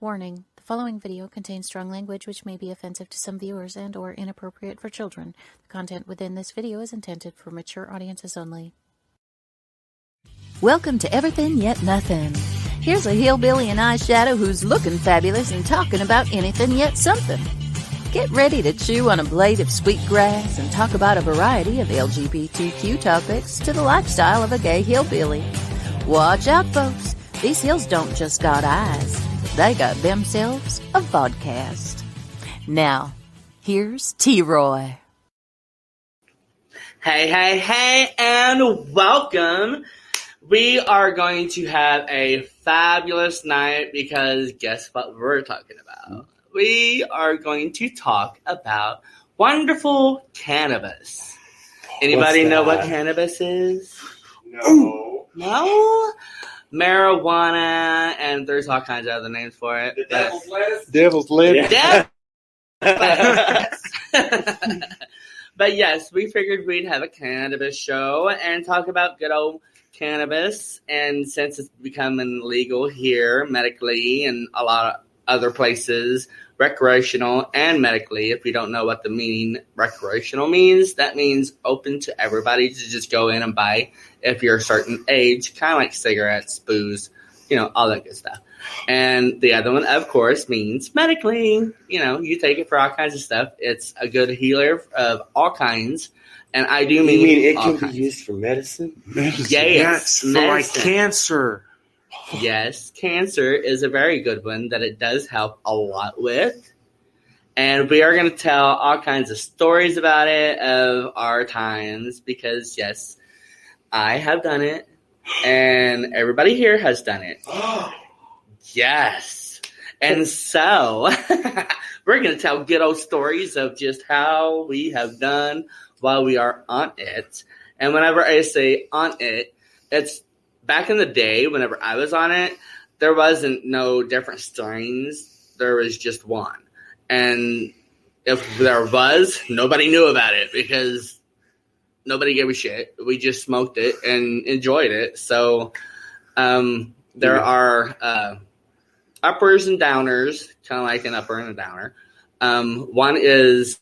Warning, the following video contains strong language which may be offensive to some viewers and or inappropriate for children. The content within this video is intended for mature audiences only. Welcome to Everythin Yet Nothin. Here's a hillbilly in eyeshadow who's looking fabulous and talking about anything yet something. Get ready to chew on a blade of sweet grass and talk about a variety of LGBTQ topics to the lifestyle of a gay hillbilly. Watch out, folks. These hills don't just got eyes. They got themselves a vodcast. Now, here's T-Roy. Hey, and welcome. We are going to have a fabulous night because guess what we're talking about? We are going to talk about wonderful cannabis. Anybody know what cannabis is? No. No? Marijuana, and there's all kinds of other names for it. The devil's lettuce? Devil's lettuce. Yeah. But yes, we figured we'd have a cannabis show and talk about good old cannabis. And since it's becoming legal here medically and a lot of other places, recreational and medically, if you don't know what the meaning recreational means, that means open to everybody to just go in and buy if you're a certain age, kind of like cigarettes, booze, all that good stuff. And the other one, of course, means medically. You take it for all kinds of stuff. It's a good healer of all kinds. And I do mean, you mean it all can be used for medicine? Yes, for like cancer. Yes, cancer is a very good one that it does help a lot with. And we are going to tell all kinds of stories about it of our times because, yes, I have done it and everybody here has done it. Yes. And so we're going to tell good old stories of just how we have done while we are on it. And whenever I say on it, it's back in the day, whenever I was on it, there wasn't no different strains. There was just one. And if there was, nobody knew about it because nobody gave a shit. We just smoked it and enjoyed it. So there are uppers and downers, kind of like an upper and a downer. One is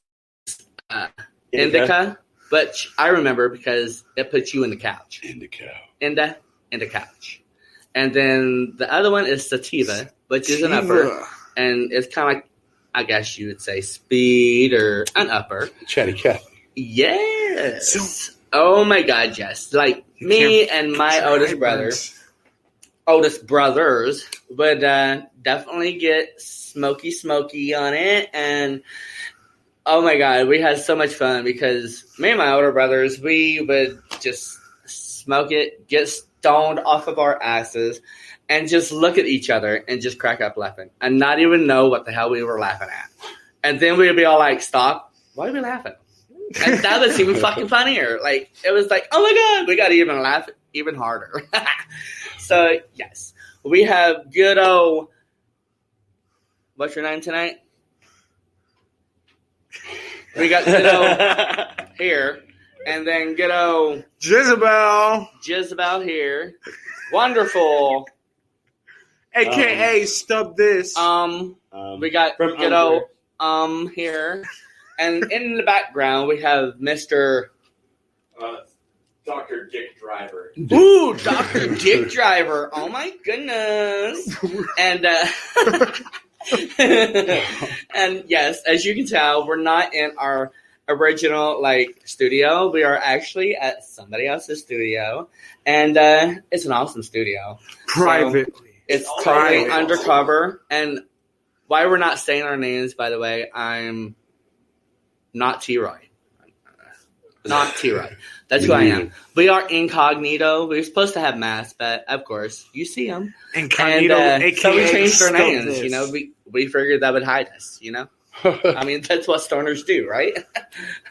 indica, but I remember because it puts you in the couch. Indica couch. And then the other one is sativa, which is an upper. And it's kind of like, I guess you would say, speed or an upper. Chatty Cathy. Yes. Oh my God, yes. Like me and my oldest brothers would definitely get smoky on it. And oh my God, we had so much fun because me and my older brothers, we would just smoke it, get stoned off of our asses, and just look at each other and just crack up laughing and not even know what the hell we were laughing at. And then we'd be all like, stop. Why are we laughing? And that was even fucking funnier. Like, it was like, oh my God, we got to even laugh even harder. So, yes, we have good old, what's your name tonight? We got good old here. And then good old Jezebel here. Wonderful. AKA Stub This. We got good old here. And in the background we have Mr. Dr. Dick Driver. Ooh, Dr. Dick Driver. Oh my goodness. And and yes, as you can tell, we're not in our original studio. We are actually at somebody else's studio, and it's an awesome studio. Privately. So it's totally undercover. And why we're not saying our names, by the way, I'm not T-Roy. Not T-Roy. That's who I am. We are incognito. We were supposed to have masks, but of course, you see them. Incognito, and, AKA so we changed our names. This. We figured that would hide us. I mean, that's what stoners do, right?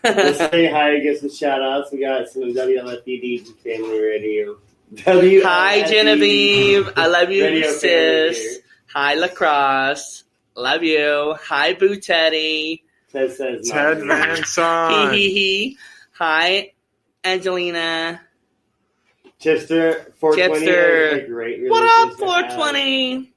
Let's say hi and get some shout-outs. We got some wlfe-dbcom family radio. Hi, Genevieve. I love you, Radio sis. Hi, Lacrosse. Love you. Hi, Boo Teddy. Ted says Ted Van Son. Hee. Hi, Angelina. Chipster, 420. Chipster. Great What up, 420?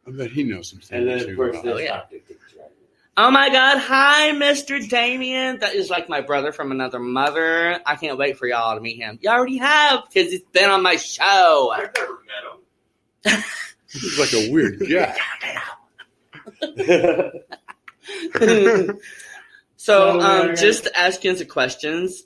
I bet he knows some And then, things of course, too. there's yeah. Dr. Dick Dragon. Oh my God! Hi, Mr. Damien. That is like my brother from another mother. I can't wait for y'all to meet him. You already have because he's been on my show. I've never met him. He's like a weird guy. So, just asking some questions.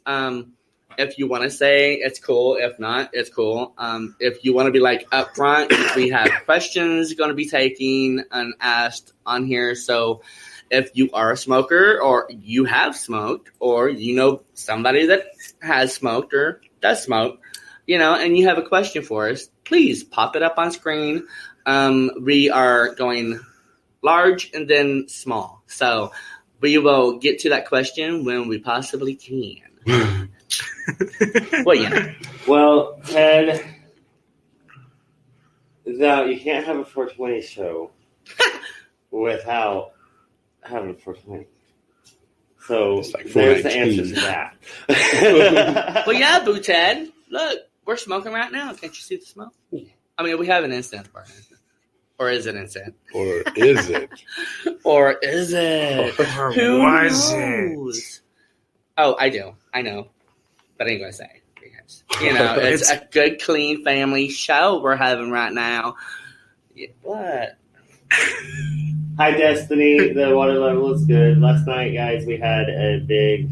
If you want to say it's cool, if not, it's cool. If you want to be like upfront, we have questions going to be taking and asked on here. So, if you are a smoker, or you have smoked, or you know somebody that has smoked or does smoke, and you have a question for us, please pop it up on screen. We are going large and then small. So we will get to that question when we possibly can. Well, Well, Ted, now you can't have a 420 show without having a 420. So It's like there's the 419. answer to that. Well, yeah, Boo Ted. Look, we're smoking right now. Can't you see the smoke? I mean, we have an incense burn. Or is it incense? Or is it? Or is it? Or Who was knows? Oh, I do. I know. But I ain't going to say. Because, it's a good, clean family show we're having right now. Yeah, what? Hi, Destiny. The water level is good. Last night, guys, we had a big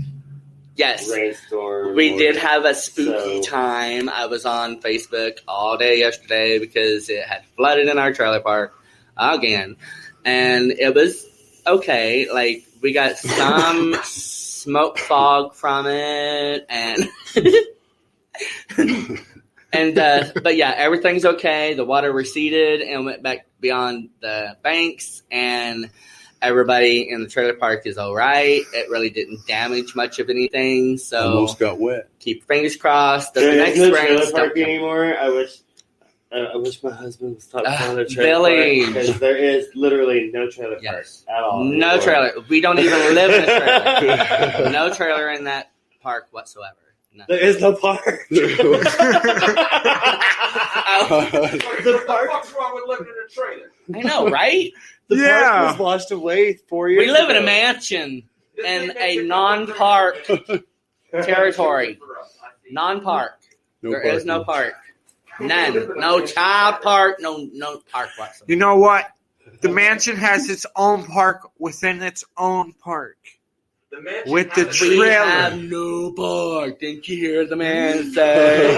Yes. rainstorm. We did have a spooky So- time. I was on Facebook all day yesterday because it had flooded in our trailer park again. And it was okay. Like, we got some smoke fog from it. And, but yeah, everything's okay. The water receded and went back beyond the banks. And everybody in the trailer park is all right. It really didn't damage much of anything. So Almost got wet. keep your fingers crossed that There the is next no rains trailer don't park come. anymore. I wish my husband was talking about the Billy. trailer park because there is literally no trailer park Yes. at all. No anymore. trailer. We don't even live in a trailer. No trailer in that park whatsoever. No. There is no park. The park. What's wrong with living in a trailer? I know, right? The Yeah. park was washed away 4 years We live in a ago. mansion in a non-park territory. Non-park. No There is no parking. park. None. No child park. No park whatsoever. You know what? The mansion has its own park within its own park. With the We trailer. have no park. Didn't you hear the man say?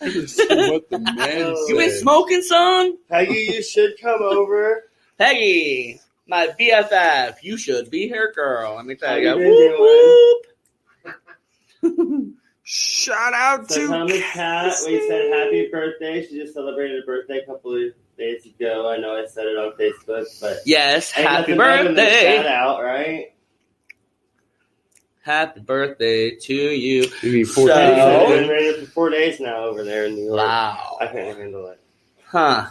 What the man You been said. smoking, son? Peggy, you should come over. Peggy, my BFF, you should be here, girl. Let me tell How you. you been Whoop, Shout out So to Thomas Cat, we said happy birthday. She just celebrated her birthday a couple of days ago. I know I said it on Facebook, but Yes, ain't happy nothing better than a shout birthday. out, right? Happy birthday to you. You need 4 So- Peggy's Oh. been rated for 4 days now over there in New York. Wow. I can't handle it. Huh.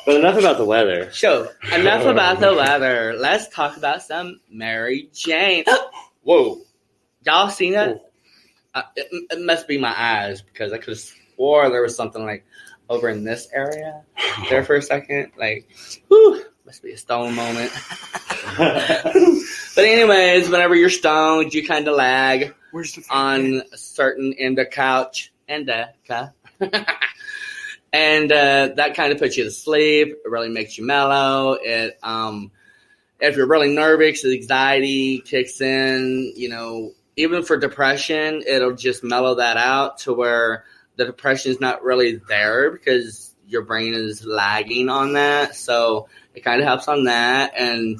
But enough about the weather. So, enough about the weather. Let's talk about some Mary Jane. Whoa. Y'all seen that? It must be my eyes because I could have swore there was something like over in this area there for a second. Like, whew, must be a stone moment. But anyways, whenever you're stoned, you kind of lag Where's the on a certain couch. And that kind of puts you to sleep. It really makes you mellow. It if you're really nervous, anxiety kicks in, even for depression, it'll just mellow that out to where the depression is not really there because your brain is lagging on that. So it kind of helps on that. And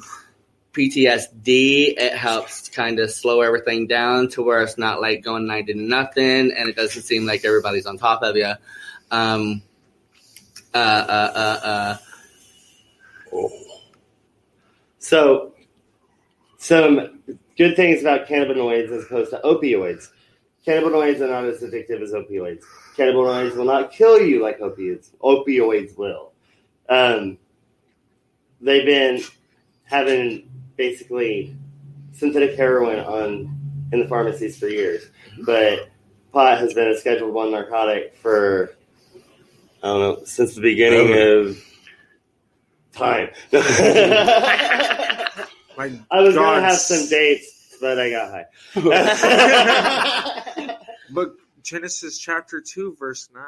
PTSD, it helps kind of slow everything down to where it's not like going night to nothing and it doesn't seem like everybody's on top of you. So, some good things about cannabinoids as opposed to opioids. Cannabinoids are not as addictive as opioids. Cannabinoids will not kill you like opioids. Opioids will. They've been having basically synthetic heroin in the pharmacies for years, but pot has been a Schedule I narcotic for, I don't know, since the beginning of time. My I was going to God. have some dates, but I got high. But Genesis chapter 2, verse 9.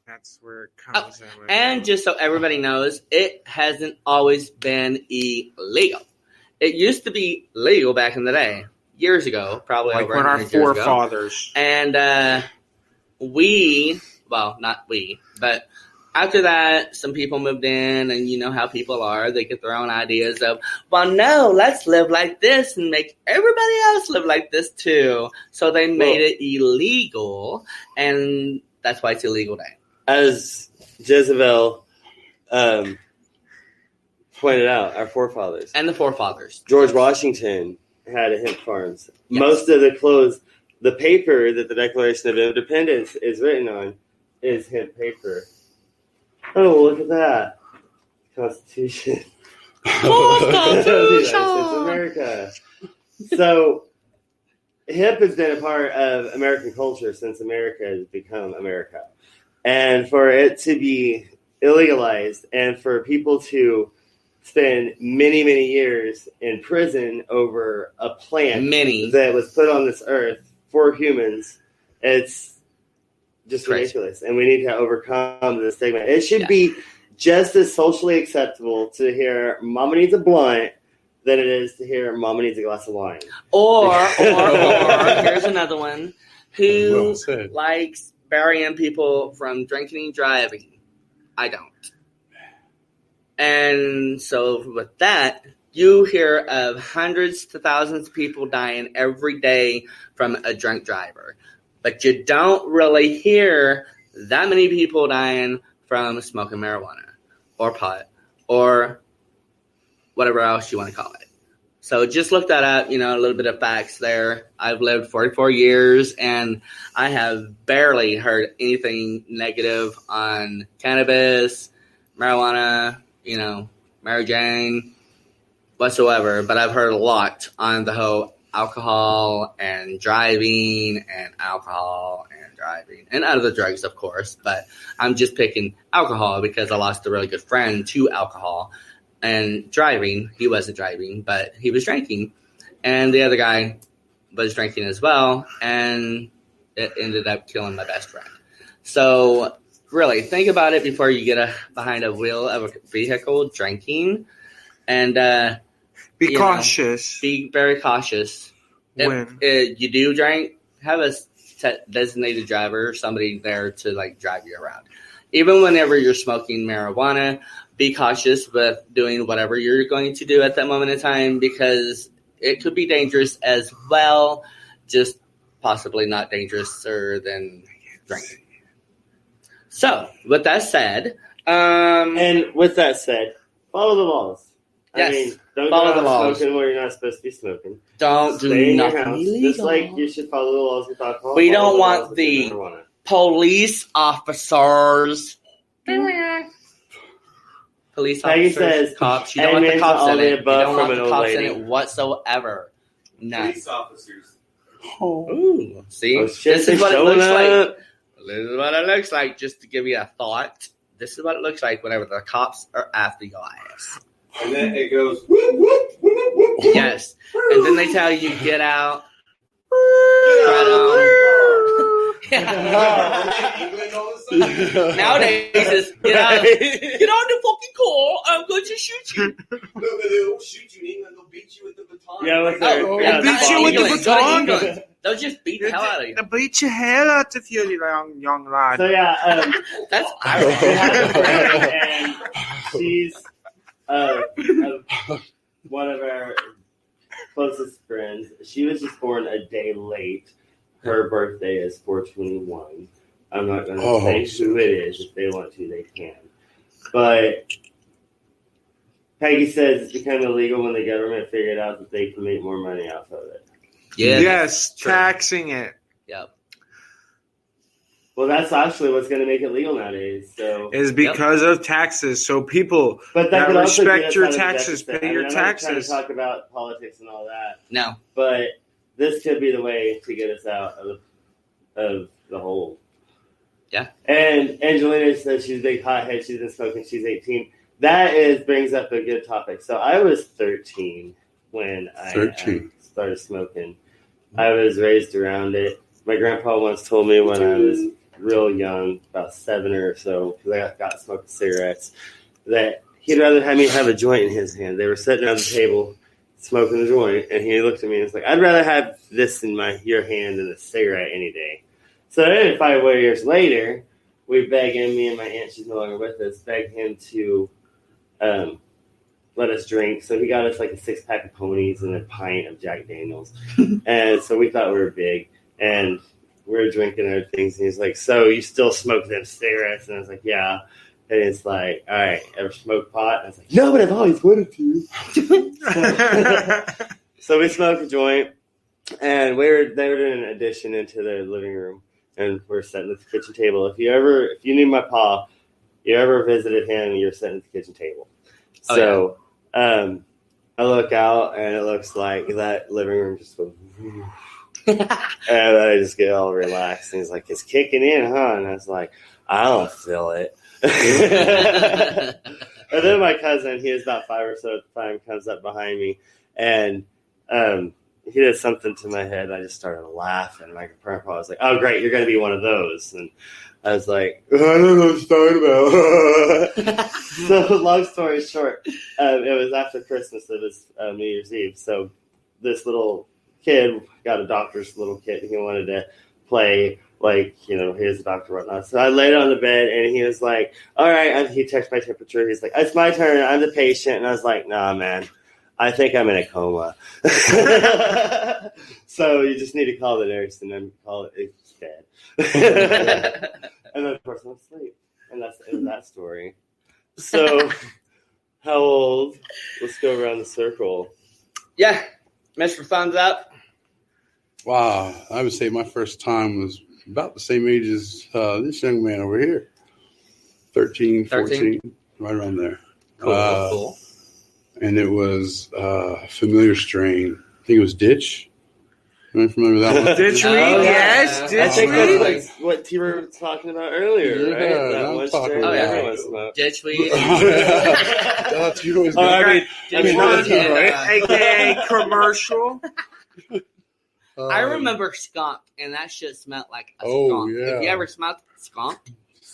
That's where it comes in. And just so everybody knows, it hasn't always been illegal. It used to be legal back in the day, years ago, probably like over when our 100 years ago. forefathers. And not we, but after that, some people moved in, and you know how people are. They get their own ideas of, well, no, let's live like this and make everybody else live like this too. So they made it illegal, and that's why it's illegal now. As Jezebel pointed out, our forefathers. And the forefathers. George Washington had hemp farms. Yes. Most of the clothes, the paper that the Declaration of Independence is written on is hemp paper. Oh, look at that. Constitution. United States of America. So, hemp has been a part of American culture since America has become America. And for it to be illegalized and for people to spend many, many years in prison over a plant that was put on this earth for humans, it's just ridiculous. And we need to overcome the stigma. It should be just as socially acceptable to hear Mama needs a blunt than it is to hear Mama needs a glass of wine. Or here's another one. Who likes burying people from drinking and driving? I don't. And so with that, you hear of hundreds to thousands of people dying every day from a drunk driver. But you don't really hear that many people dying from smoking marijuana or pot or whatever else you want to call it. So just look that up, a little bit of facts there. I've lived 44 years, and I have barely heard anything negative on cannabis, marijuana, Mary Jane, whatsoever. But I've heard a lot on the whole alcohol and driving and other drugs, of course. But I'm just picking alcohol because I lost a really good friend to alcohol. And driving, he wasn't driving, but he was drinking. And the other guy was drinking as well. And it ended up killing my best friend. So really, think about it before you get behind a wheel of a vehicle drinking. And be cautious. Be very cautious. If you do drink, have a designated driver, somebody there to drive you around. Even whenever you're smoking marijuana, be cautious with doing whatever you're going to do at that moment in time because it could be dangerous as well, just possibly not dangerous-er than drinking. So, with that said... follow the laws. Yes, don't follow go the out laws. smoking where you're not supposed to be smoking. Stay in your house. Illegal. Just like you should follow the laws with alcohol. We don't want the police officers... Police officers, says, cops. You don't want the cops in it. You don't want the cops lady. in it whatsoever. None. Police officers. Ooh, see? Oh, shit, this is what it looks up. like. This is what it looks like, just to give you a thought. This is what it looks like whenever the cops are after your ass. And then it goes, whoop, whoop, whoop, whoop. Yes. And then they tell you, get out. Nowadays, it's get out the fucking car. I'm going to shoot you. No, but they won't shoot you in England. They'll beat you with the baton. They'll beat you with the baton. They'll just beat the hell out of you. They'll beat your hell out of you, young lad. So that's Irish. And she's one of our closest friends. She was just born a day late. Her birthday is 4/21. I'm not going to say who it is. If they want to, they can. But Peggy says it's become illegal when the government figured out that they can make more money off of it. Yeah. Yes, taxing it. Yep. Well, that's actually what's going to make it legal nowadays. So is because of taxes. So people that respect your taxes, pay your taxes. I'm not trying to talk about politics and all that. No. But this could be the way to get us out of the hole. Yeah. And Angelina says she's a big hothead. She's been smoking. She's 18. brings up a good topic. So I was 13 when I 13. started smoking. I was raised around it. My grandpa once told me when I was real young, about 7 or so, because I got smoking cigarettes, that he'd rather have me have a joint in his hand. They were sitting around the table smoking a joint, and he looked at me and was like, I'd rather have this in your hand than a cigarette any day. So then 5 years later, we begged him, me and my aunt, she's no longer with us, begged him to let us drink. So he got us like a 6-pack of ponies and a pint of Jack Daniels. And so we thought we were big. And we were drinking other things. And he's like, so you still smoke them cigarettes? And I was like, yeah. And it's like, all right, ever smoke pot? And I was like, no, but I've always wanted to. So we smoked a joint. And they were doing an addition into the living room. And we're sitting at the kitchen table. If you knew my pa, you ever visited him, you're sitting at the kitchen table. So I look out, and it looks like that living room just goes, and I just get all relaxed. And he's like, it's kicking in, huh? And I was like, I don't feel it. And then my cousin, he was about 5 or so at the time, comes up behind me, and he did something to my head. I just started laughing. My grandpa was like, oh, great, you're going to be one of those. And I was like, I don't know what you're talking about. So long story short, it was after Christmas. It was New Year's Eve. So this little kid got a doctor's little kit. He wanted to play like, here's the doctor, whatnot. So I laid on the bed, and he was like, all right. And he checked my temperature. He's like, it's my turn. I'm the patient. And I was like, nah, man. I think I'm in a coma. So you just need to call the nurse and then call it it's dead. And then, of course, I'm asleep. And that's the end of that story. So, how old? Let's go around the circle. Yeah. Mr. Thumbs Up. Wow. I would say my first time was about the same age as this young man over here. 13, 14, right around there. Cool. And it was a familiar strain. I think it was Ditch. Am I familiar with that one? Ditch weed, yes. Ditch I think weed. that's like what T-Bird was talking about earlier, right? Yeah, That I'm one talking strain about that it. everyone smoked. Ditch weed. That's you always AKA commercial. I remember skunk, and that shit smelled like a Oh, skunk. yeah. Have you ever smelled skunk?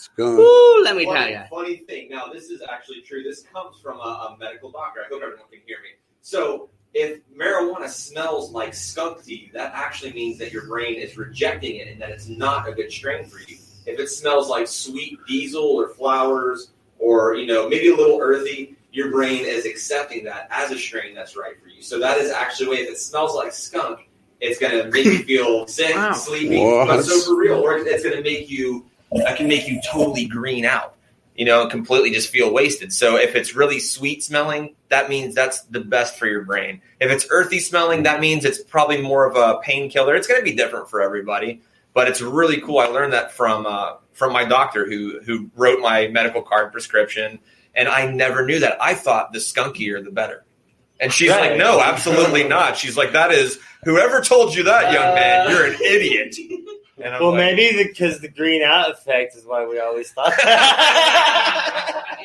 skunk. Ooh, let me tell you. Funny thing. Now, this is actually true. This comes from a medical doctor. I hope everyone can hear me. So, if marijuana smells like skunk to you, that actually means that your brain is rejecting it and that it's not a good strain for you. If it smells like sweet diesel or flowers or, maybe a little earthy, your brain is accepting that as a strain that's right for you. So that is actually the way. If it smells like skunk, it's going to make you feel sick, sleepy, but so for real. Or it's going to make you, that can make you totally green out, completely just feel wasted. So if it's really sweet smelling, that means that's the best for your brain. If it's earthy smelling, that means it's probably more of a painkiller. It's going to be different for everybody, but it's really cool. I learned that from my doctor who wrote my medical card prescription, and I never knew that. I thought the skunkier the better. And she's like, no, absolutely not. She's like, that is, whoever told you that, young man, you're an idiot. And well, maybe because the green out effect is why we always thought that.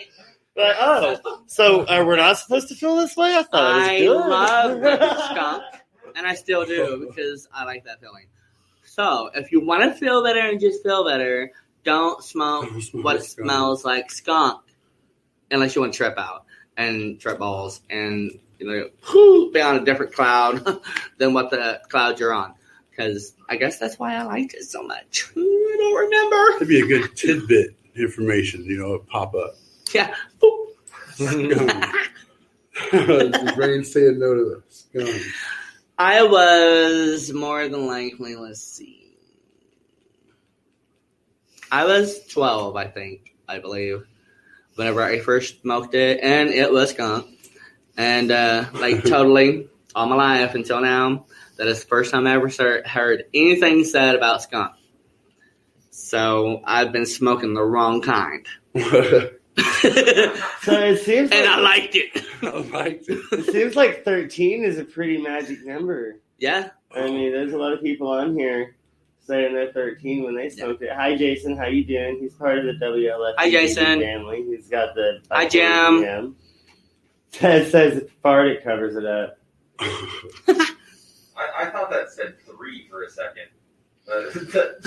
So we're not supposed to feel this way? I thought it was good. love skunk, and I still do because I like that feeling. So if you want to feel better and just feel better, don't smoke what smells like skunk unless you want to trip out and trip balls and be on a different cloud than what the cloud you're on. Because I guess that's why I liked it so much. I don't remember. It'd be a good tidbit information, pop up. Yeah. The brain saying no to this. I was more than likely, let's see. I was 12, I believe, whenever I first smoked it, and it was skunk. And, totally, all my life until now, that is the first time I ever heard anything said about skunk. So I've been smoking the wrong kind. So it seems and I liked it. It seems like 13 is a pretty magic number. Yeah. I mean, there's a lot of people on here saying they're 13 when they smoked it. Hi, Jason. How you doing? He's part of the WLF Hi, Jason. family. He's got the Hi, Jim. Ted says fart, it covers it up. I thought that said 3 for a second.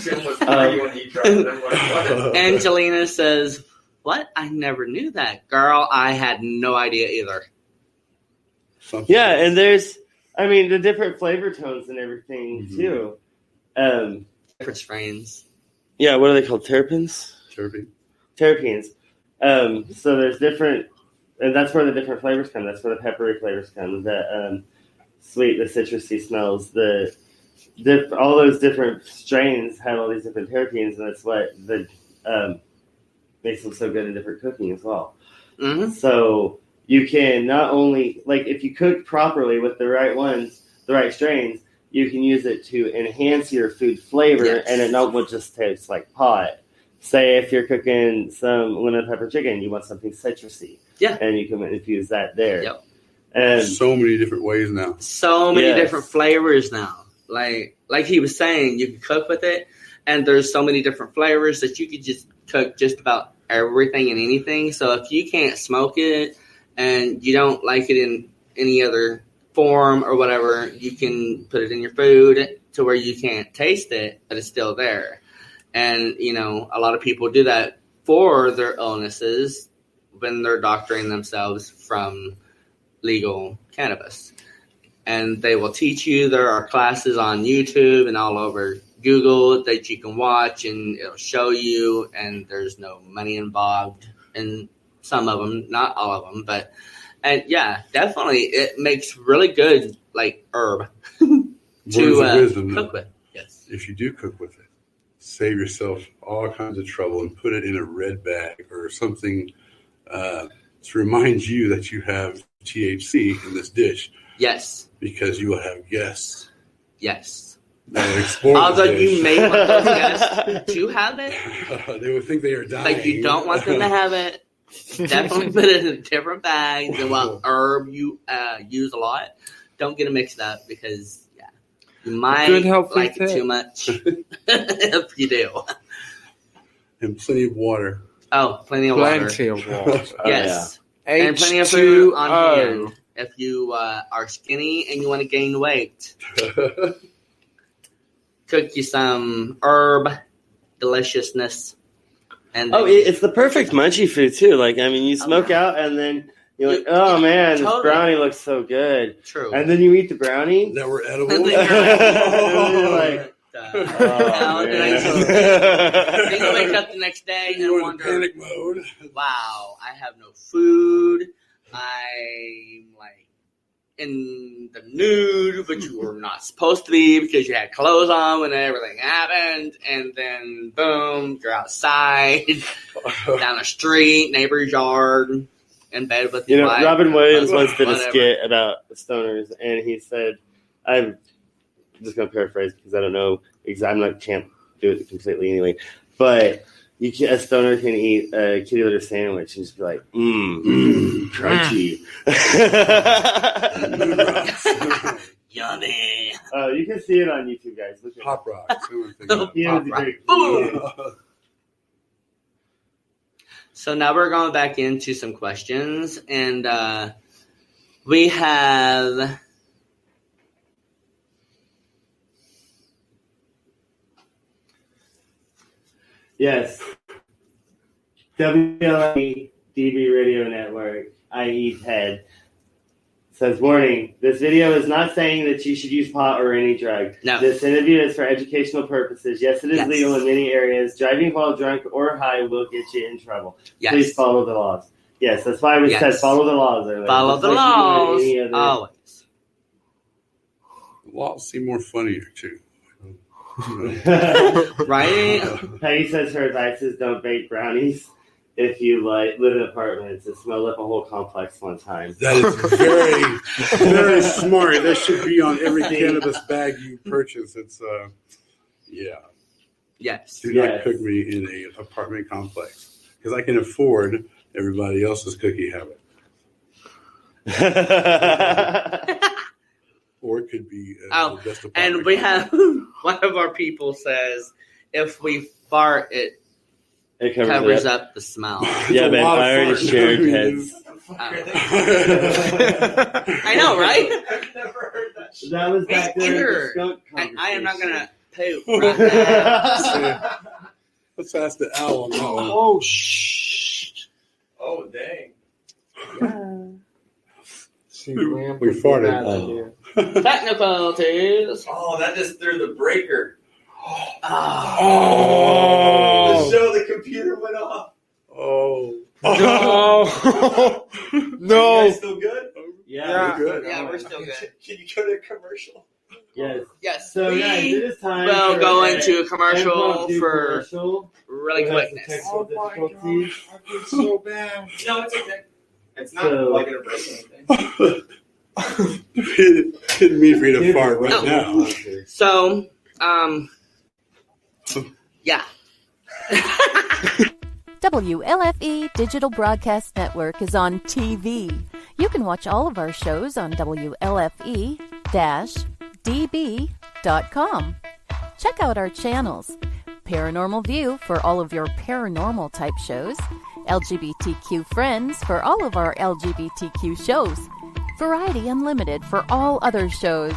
Jim was 3 when he tried it. Angelina says, "What? I never knew that, girl. I had no idea either." Yeah, and there's, the different flavor tones and everything too. Different strains. Yeah, what are they called? Terpenes. Terpenes. So there's different, and that's where the different flavors come. That's where the peppery flavors come. The sweet, the citrusy smells. All those different strains have all these different terpenes, and that's what makes them so good in different cooking as well. Mm-hmm. So you can not only, if you cook properly with the right ones, the right strains, you can use it to enhance your food flavor, and it not just taste like pot. Say if you're cooking some lemon pepper chicken, you want something citrusy. Yeah. And you can infuse that there. Yep. And so many different ways now. So many different flavors now. Like he was saying, you can cook with it, and there's so many different flavors that you could just cook just about everything and anything. So if you can't smoke it and you don't like it in any other form or whatever, you can put it in your food to where you can't taste it, but it's still there. And, a lot of people do that for their illnesses when they're doctoring themselves from legal cannabis. And they will teach you. There are classes on YouTube and all over Google that you can watch, and it'll show you, and there's no money involved in some of them, not all of them. And yeah, definitely it makes really good, herb to cook with. Yes. If you do cook with it, save yourself all kinds of trouble and put it in a red bag or something to remind you that you have THC in this dish. Yes. Because you will have guests. Yes. Although you may want those guests to have it. They would think they are dying. You don't want them to have it. Definitely put it in a different bag than what herb you use a lot. Don't get it mixed up because, you might like it too much if you do. And plenty of water. Oh, plenty of water. Yes. And plenty of food on hand. If you are skinny and you want to gain weight, cook you some herb deliciousness. And it's the perfect munchy food too. You smoke out and then you're like, oh man, this brownie looks so good. True. And then you eat the brownie. That were edible. And you're like, oh, man. Then you wake up the next day and wonder, panic mode. Wow, I have no food. I'm in the nude, but you were not supposed to be because you had clothes on when everything happened. And then, boom, you're outside, down the street, neighbor's yard, in bed with your wife. Robin Williams once did a skit about stoners, and he said, I'm just going to paraphrase because I don't know exactly, can't do it completely anyway, but a stoner can eat a kitty litter sandwich and just be like, crunchy. Yummy. You can see it on YouTube, guys. Look at Pop Rock. So now we're going back into some questions, and we have... Yes. wlfe-db Radio Network, i.e. TED, says, warning, this video is not saying that you should use pot or any drug. No. This interview is for educational purposes. Yes, it is legal in many areas. Driving while drunk or high will get you in trouble. Yes. Please follow the laws. Yes, that's why we said follow the laws earlier. Follow the laws. Always. Laws seem more funnier, too. Right? Peggy says her advice is don't bake brownies if you live in apartments. It smelled up a whole complex one time. That is very, very smart. That should be on every cannabis bag you purchase. It's Yes. Do not cook me in an apartment complex because I can afford everybody else's cookie habit. Or it could be Oh, the best and we have one of our people says if we fart, it covers up the smell. Yeah, man, I already shared heads. I know, right? I've never heard that shit. That was back Me there. either. Skunk And I am not conversation. gonna poop right now. Let's ask the owl on that one. Oh, shh. Oh, dang. See, Graham, We farted. Technicalities. Oh, that just threw the breaker. Oh. The show, the computer went off. Oh. No. You No. guys still good? Yeah, We're good. Yeah, we're still good. Can you go to commercial? Yes. Yes. So, guys, we it is time. will for go a into a commercial impromptu for commercial. really We have some quickness. technical Oh my God. difficulties. I feel so bad. No, it's okay. It's not So- like an break anything. Didn't mean for you to fart right Oh. now. So, yeah. WLFE Digital Broadcast Network is on TV. You can watch all of our shows on wlfe-dbcom. Check out our channels. Paranormal View for all of your paranormal type shows. LGBTQ Friends for all of our LGBTQ shows. Variety Unlimited for all other shows.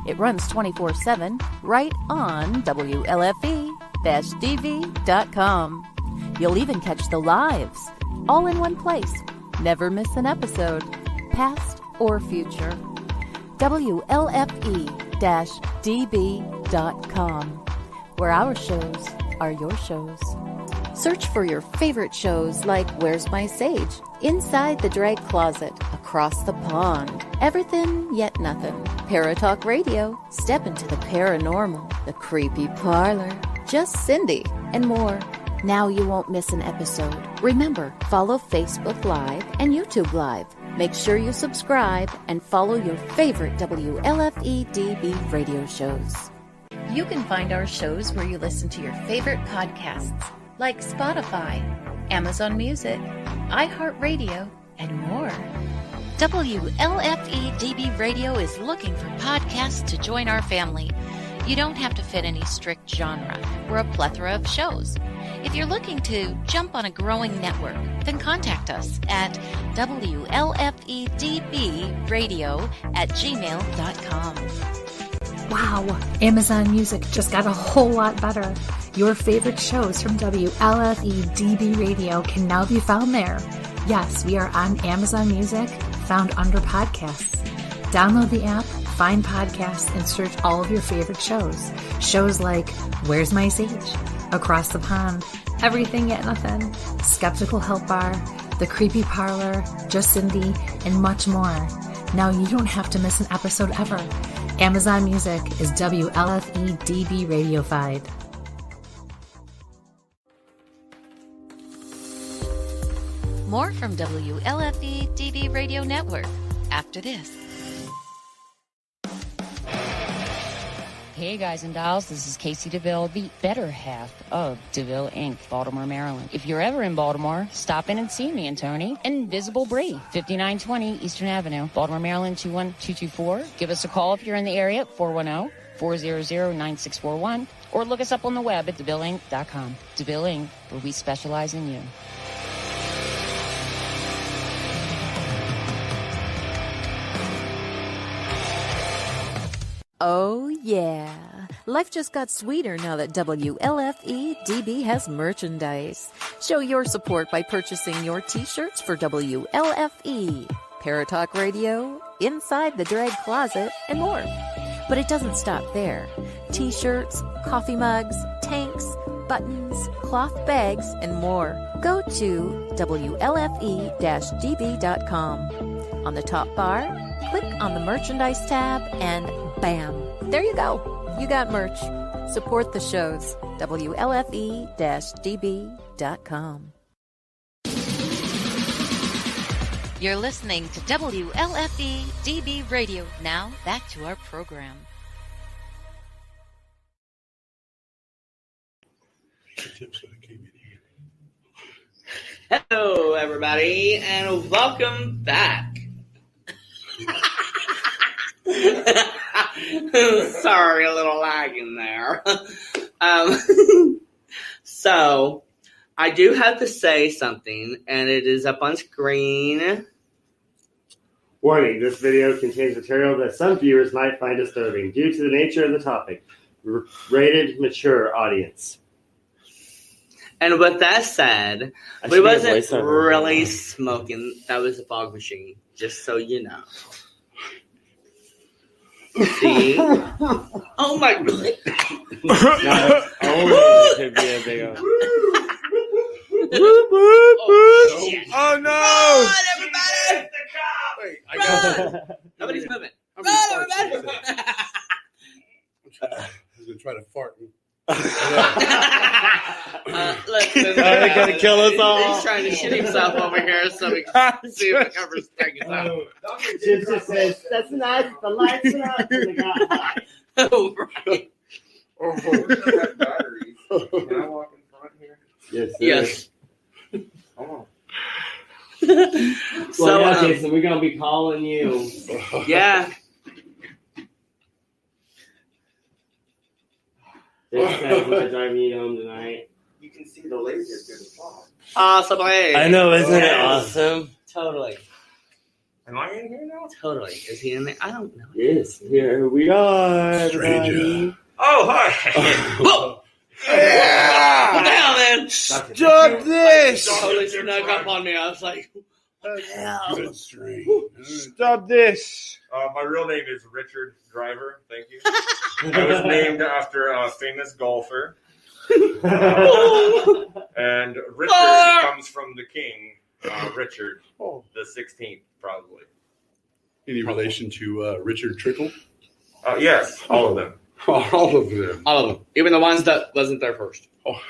It runs 24/7 right on wlfe-db.com. You'll even catch the lives, all in one place. Never miss an episode, past or future. wlfe-db.com, where our shows are your shows. Search for your favorite shows like Where's My Sage, Inside the Drag Closet, Across the Pond, Everythin Yet Nothin, Paratalk Radio, Step into the Paranormal, The Creepy Parlor, Just Cindy, and more. Now you won't miss an episode. Remember, follow Facebook Live and YouTube Live. Make sure you subscribe and follow your favorite WLFE-DB radio shows. You can find our shows where you listen to your favorite podcasts, like Spotify, Amazon Music, iHeartRadio, and more. WLFE-DB Radio is looking for podcasts to join our family. You don't have to fit any strict genre. We're a plethora of shows. If you're looking to jump on a growing network, then contact us at wlfeDBradio@gmail.com. Wow, Amazon Music just got a whole lot better. Your favorite shows from WLFE-DB Radio can now be found there. Yes, we are on Amazon Music, found under podcasts. Download the app, find podcasts, and search all of your favorite shows. Shows like Where's My Sage, Across the Pond, Everything Yet Nothin, Skeptical Help Bar, The Creepy Parlor, Just Cindy, and much more. Now you don't have to miss an episode ever. Amazon Music is WLFE-DB Radiofied. More from WLFE-DB Radio Network after this. Hey guys and dolls, this is Casey DeVille, the better half of DeVille Inc., Baltimore, Maryland. If you're ever in Baltimore, stop in and see me and Tony. Invisible Bree, 5920 Eastern Avenue, Baltimore, Maryland, 21224. Give us a call if you're in the area, 410-400-9641, or look us up on the web at DeVilleInc.com. DeVille Inc., where we specialize in you. Oh, yeah. Life just got sweeter now that WLFE-DB has merchandise. Show your support by purchasing your t-shirts for WLFE, Paratalk Radio, Inside the Drag Closet, and more. But it doesn't stop there. T-shirts, coffee mugs, tanks, buttons, cloth bags, and more. Go to wlfe-db.com. On the top bar, click on the merchandise tab and bam, there you go. You got merch. Support the shows. wlfe-db.com. You're listening to WLFE-DB Radio. Now, back to our program. Hello, everybody, and welcome back. Sorry, a little lag in there. So, I do have to say something, and it is up on screen. Warning, this video contains material that some viewers might find disturbing due to the nature of the topic. Rated mature audience. And with that said, we wasn't really smoking. That was a fog machine, just so you know. See? Oh my God. Oh no! Run, everybody! Wait, Run! Nobody's moving. Run, everybody! I was gonna try to fart. Listen, They're gonna kill us all. He's trying to shit himself over here, so we can see if the cover's taking out. Jim just says, "That's nice. The lights are out." And they got high. Oh, right. Batteries. Can I walk in front here? Yes. Sir. Yes. Come on. So, Well, yeah, Jason, we're gonna be calling you. yeah. This says we're driving you home tonight. You can see the laser through the fog. Possibly. I know, isn't it awesome? Totally. Am I in here now? Totally. Is he in there? I don't know. Yes, here we are. Stranger. everybody. Oh, hi. Whoa! Yeah! What the hell, man? Stop this! Totally snuck up on me. I was like, what the hell? Good strain. Stop this! My real name is Richard Driver. Thank you. I was named after a famous golfer. And Richard comes from the king, Richard, the 16th, probably. Any relation to Richard Trickle? Yes, all of them. All of them. All of them. Even the ones that wasn't there first. Oh,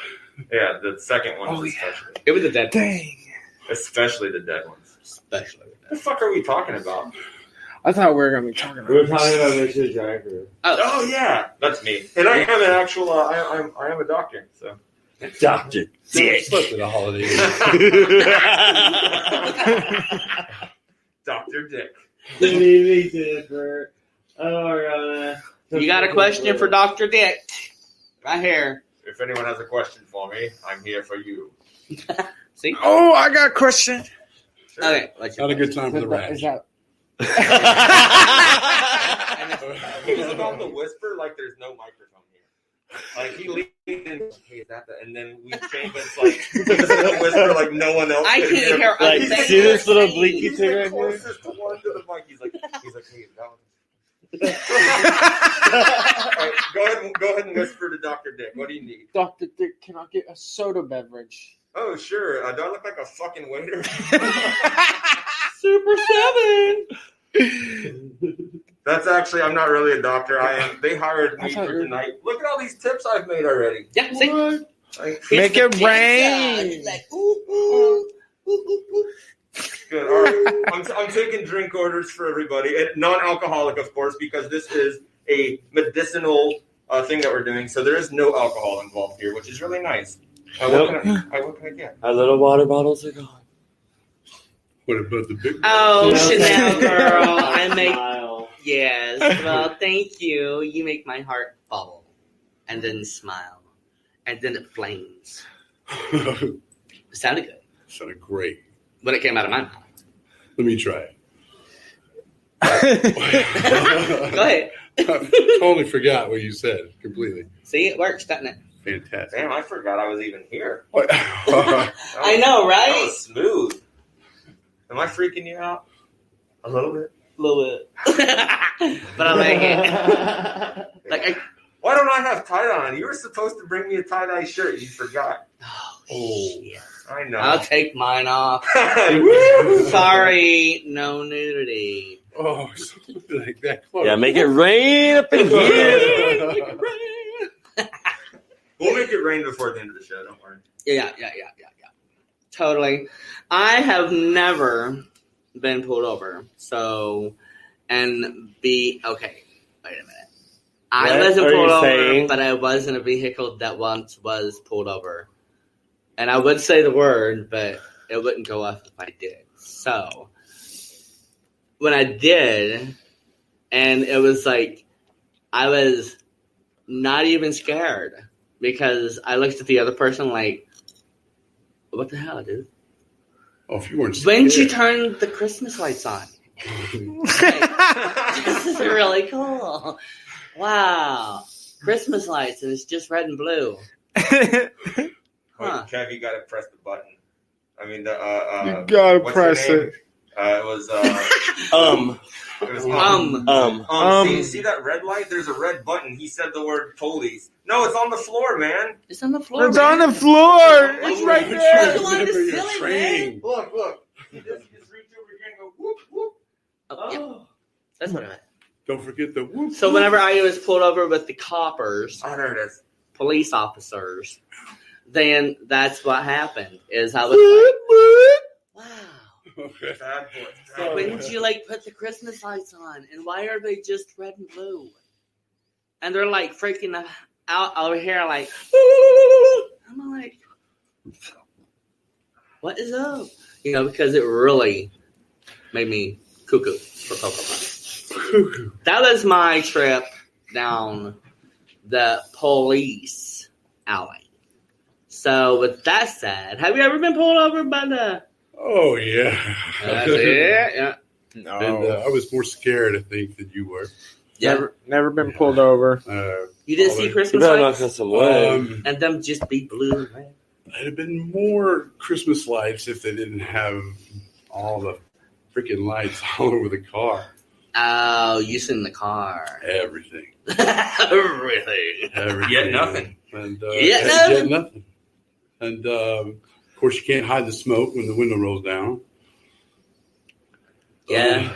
Yeah, the second one especially. Even the dead ones. Dang. Especially the dead ones. Especially the What the fuck are we talking about? I thought we were going to be talking about We're talking about Richard Driver. Oh, yeah, that's me. And I am an actual, I am a doctor, so. Dr. Dick. slept at a holiday. Dr. Dick. Me too, for You got a question for Dr. Dick? Right here. If anyone has a question for me, I'm here for you. See? Oh, I got a question. Sure. Okay. What's your Not a good time for the Is rat. He was about to whisper like there's no microphone here. Like he leaned in, hey, is that the? And then we changed, but it's like he was going to whisper like no one else. I could can't hear. Like, a thing see this you're little saying. blinky He's thing the right here? closest to one to the mic. He's like, hey, is that one? All right, go ahead and whisper to Dr. Dick. What do you need? Dr. Dick, can I get a soda beverage? Oh, sure. Do I look like a fucking waiter? Super 7. That's actually, I'm not really a doctor. I am. They hired me I thought for you were- tonight. Look at all these tips I've made already. Yeah, see? What? Like, Make it Pizza. rain. He's like, ooh, ooh, ooh, ooh, ooh. good. All right. I'm taking drink orders for everybody. And non-alcoholic, of course, because this is a medicinal thing that we're doing. So there is no alcohol involved here, which is really nice. What can I get? Our little water bottles are gone. What about the big? Oh, No. Chanel girl. I make. Smile. Yes. Well, thank you. You make my heart bubble. And then smile. And then it flames. It sounded good. Sounded great. When it came out of my mouth. Let me try Go ahead. it. Totally forgot what you said completely. See, it works, doesn't it? Fantastic. Damn, I forgot I was even here. I know, That right? was smooth. Am I freaking you out? A little bit. A little bit. But I like it. Why don't I have tie-dye on? You were supposed to bring me a tie-dye shirt. You forgot. Oh, shit. I know. I'll take mine off. Woo! Sorry, no nudity. Oh, something like that. Close. Yeah, make it rain up in here. We'll make it rain before the end of the show. Don't worry. Yeah. Totally. I have never been pulled over. Okay, wait a minute. I What wasn't are pulled you over, saying? but I was in a vehicle that once was pulled over. And I would say the word, but it wouldn't go off if I did. So, when I did, and it was like I was not even scared because I looked at the other person like, what the hell, dude? Oh, if you weren't scared. When did you turn the Christmas lights on? This is really cool. Wow. Christmas lights, and it's just red and blue. Well, Kev, you gotta press the button. I mean, you gotta press it. It was See that red light? There's a red button. He said the word police. No, it's on the floor, man. It's on the floor. It's on the floor. It's right there. Look. You just reach over here and go whoop whoop. Oh. That's what I meant. Don't forget the whoop. So whenever I was pulled over with the coppers, there it is. Police officers, then that's what happened. Is I was like, wow. Okay. Bad boy. So when did you like put the Christmas lights on, and why are they just red and blue? And they're like freaking out over here, like I'm like, what is up? You know, because it really made me cuckoo for Cocoa Puffs. That was my trip down the police alley. So with that said, have you ever been pulled over by the? Oh yeah. That's it. Yeah. No. And I was more scared, I think, than you were. Yeah. Never been pulled over. You didn't see Christmas lights? And them just be blue and red. It'd have been more Christmas lights if they didn't have all the freaking lights all over the car. Oh, you in the car. Everything. Everything. Yet nothing. And Yet nothing. And of course, you can't hide the smoke when the window rolls down. Yeah.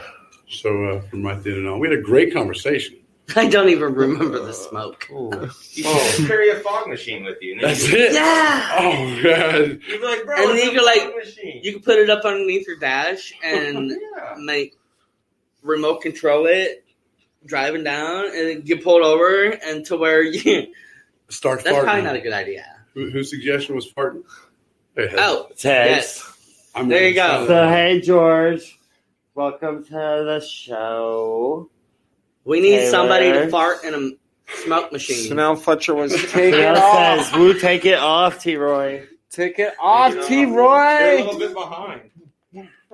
So from right then and on, we had a great conversation. I don't even remember the smoke. You should carry a fog machine with you. That's it. Yeah. Oh god. You'd be like, bro, And then you could like, machine. you could put it up underneath your dash and make remote control it, driving down, and then get pulled over, and to where you start. That's farting. probably not a good idea. Whose suggestion was farting? Oh, Ted's. yes. There you go. So hey, George, welcome to the show. We need Taylor. somebody to fart in a smoke machine. Chanel Fletcher was take it Chanel off. says, "Woo, take it off, T-Roy." Take it off, You're a T-Roy. little bit behind.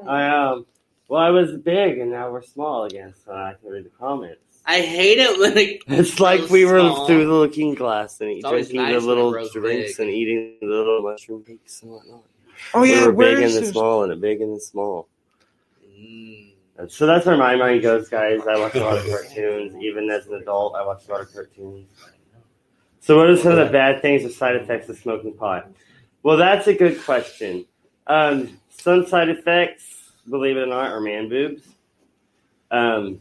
I am. Well, I was big, and now we're small again, so I can read the comments. I hate it when It's like we were small. through the looking glass and always drinking nice the when little it grows drinks big. and eating the little mushroom cakes and whatnot. Oh yeah, we were where big is and the this? small and a big and the small. So that's where my mind goes, guys. I watch a lot of cartoons. Even as an adult, I watch a lot of cartoons. So what are some of the bad things or side effects of smoking pot? Well, that's a good question. Some side effects, believe it or not, are man boobs. I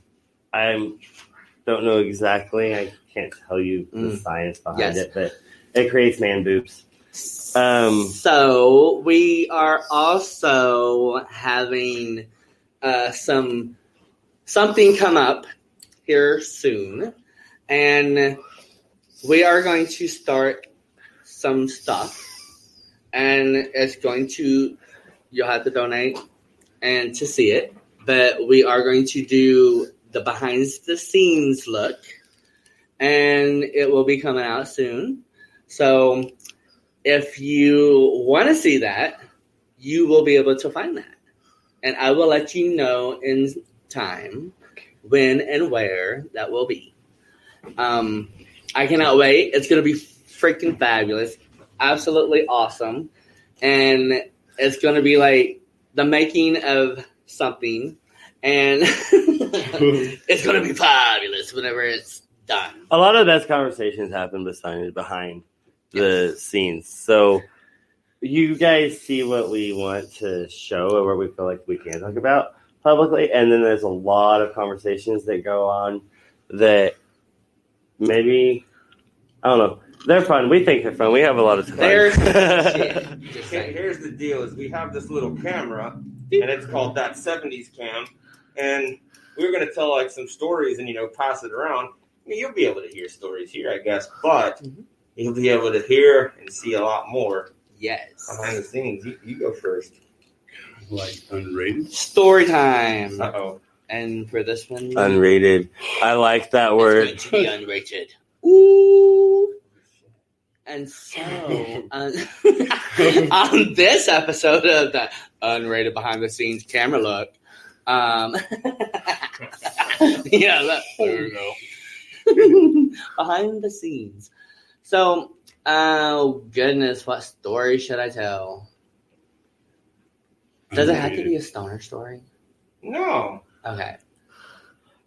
don't know exactly. I can't tell you the science behind it, but it creates man boobs. So we are also having something come up here soon, and we are going to start some stuff, and it's going to, you'll have to donate and to see it, but we are going to do the behind the scenes look, and it will be coming out soon. So if you want to see that, you will be able to find that. And I will let you know in time when and where that will be. I cannot wait. It's going to be freaking fabulous. Absolutely awesome. And it's going to be like the making of something. And it's going to be fabulous whenever it's done. A lot of the best conversations happen behind the scenes. So you guys see what we want to show or what we feel like we can talk about publicly. And then there's a lot of conversations that go on that maybe, I don't know, they're fun. We think they're fun. We have a lot of time. Here's the deal is we have this little camera, and it's called That 70s Cam. And we're going to tell like some stories and, pass it around. I mean, you'll be able to hear stories here, I guess. But you'll be able to hear and see a lot more. Yes. Behind the scenes. You go first. Like unrated. Story time. Uh-oh. And for this one, Unrated. I like that word. It's going to be unrated. Ooh. And so, on this episode of the Unrated Behind the Scenes Camera Look, yeah, look. There you go. Behind the scenes. So, oh, goodness, what story should I tell? Does it have to be a stoner story? No. Okay.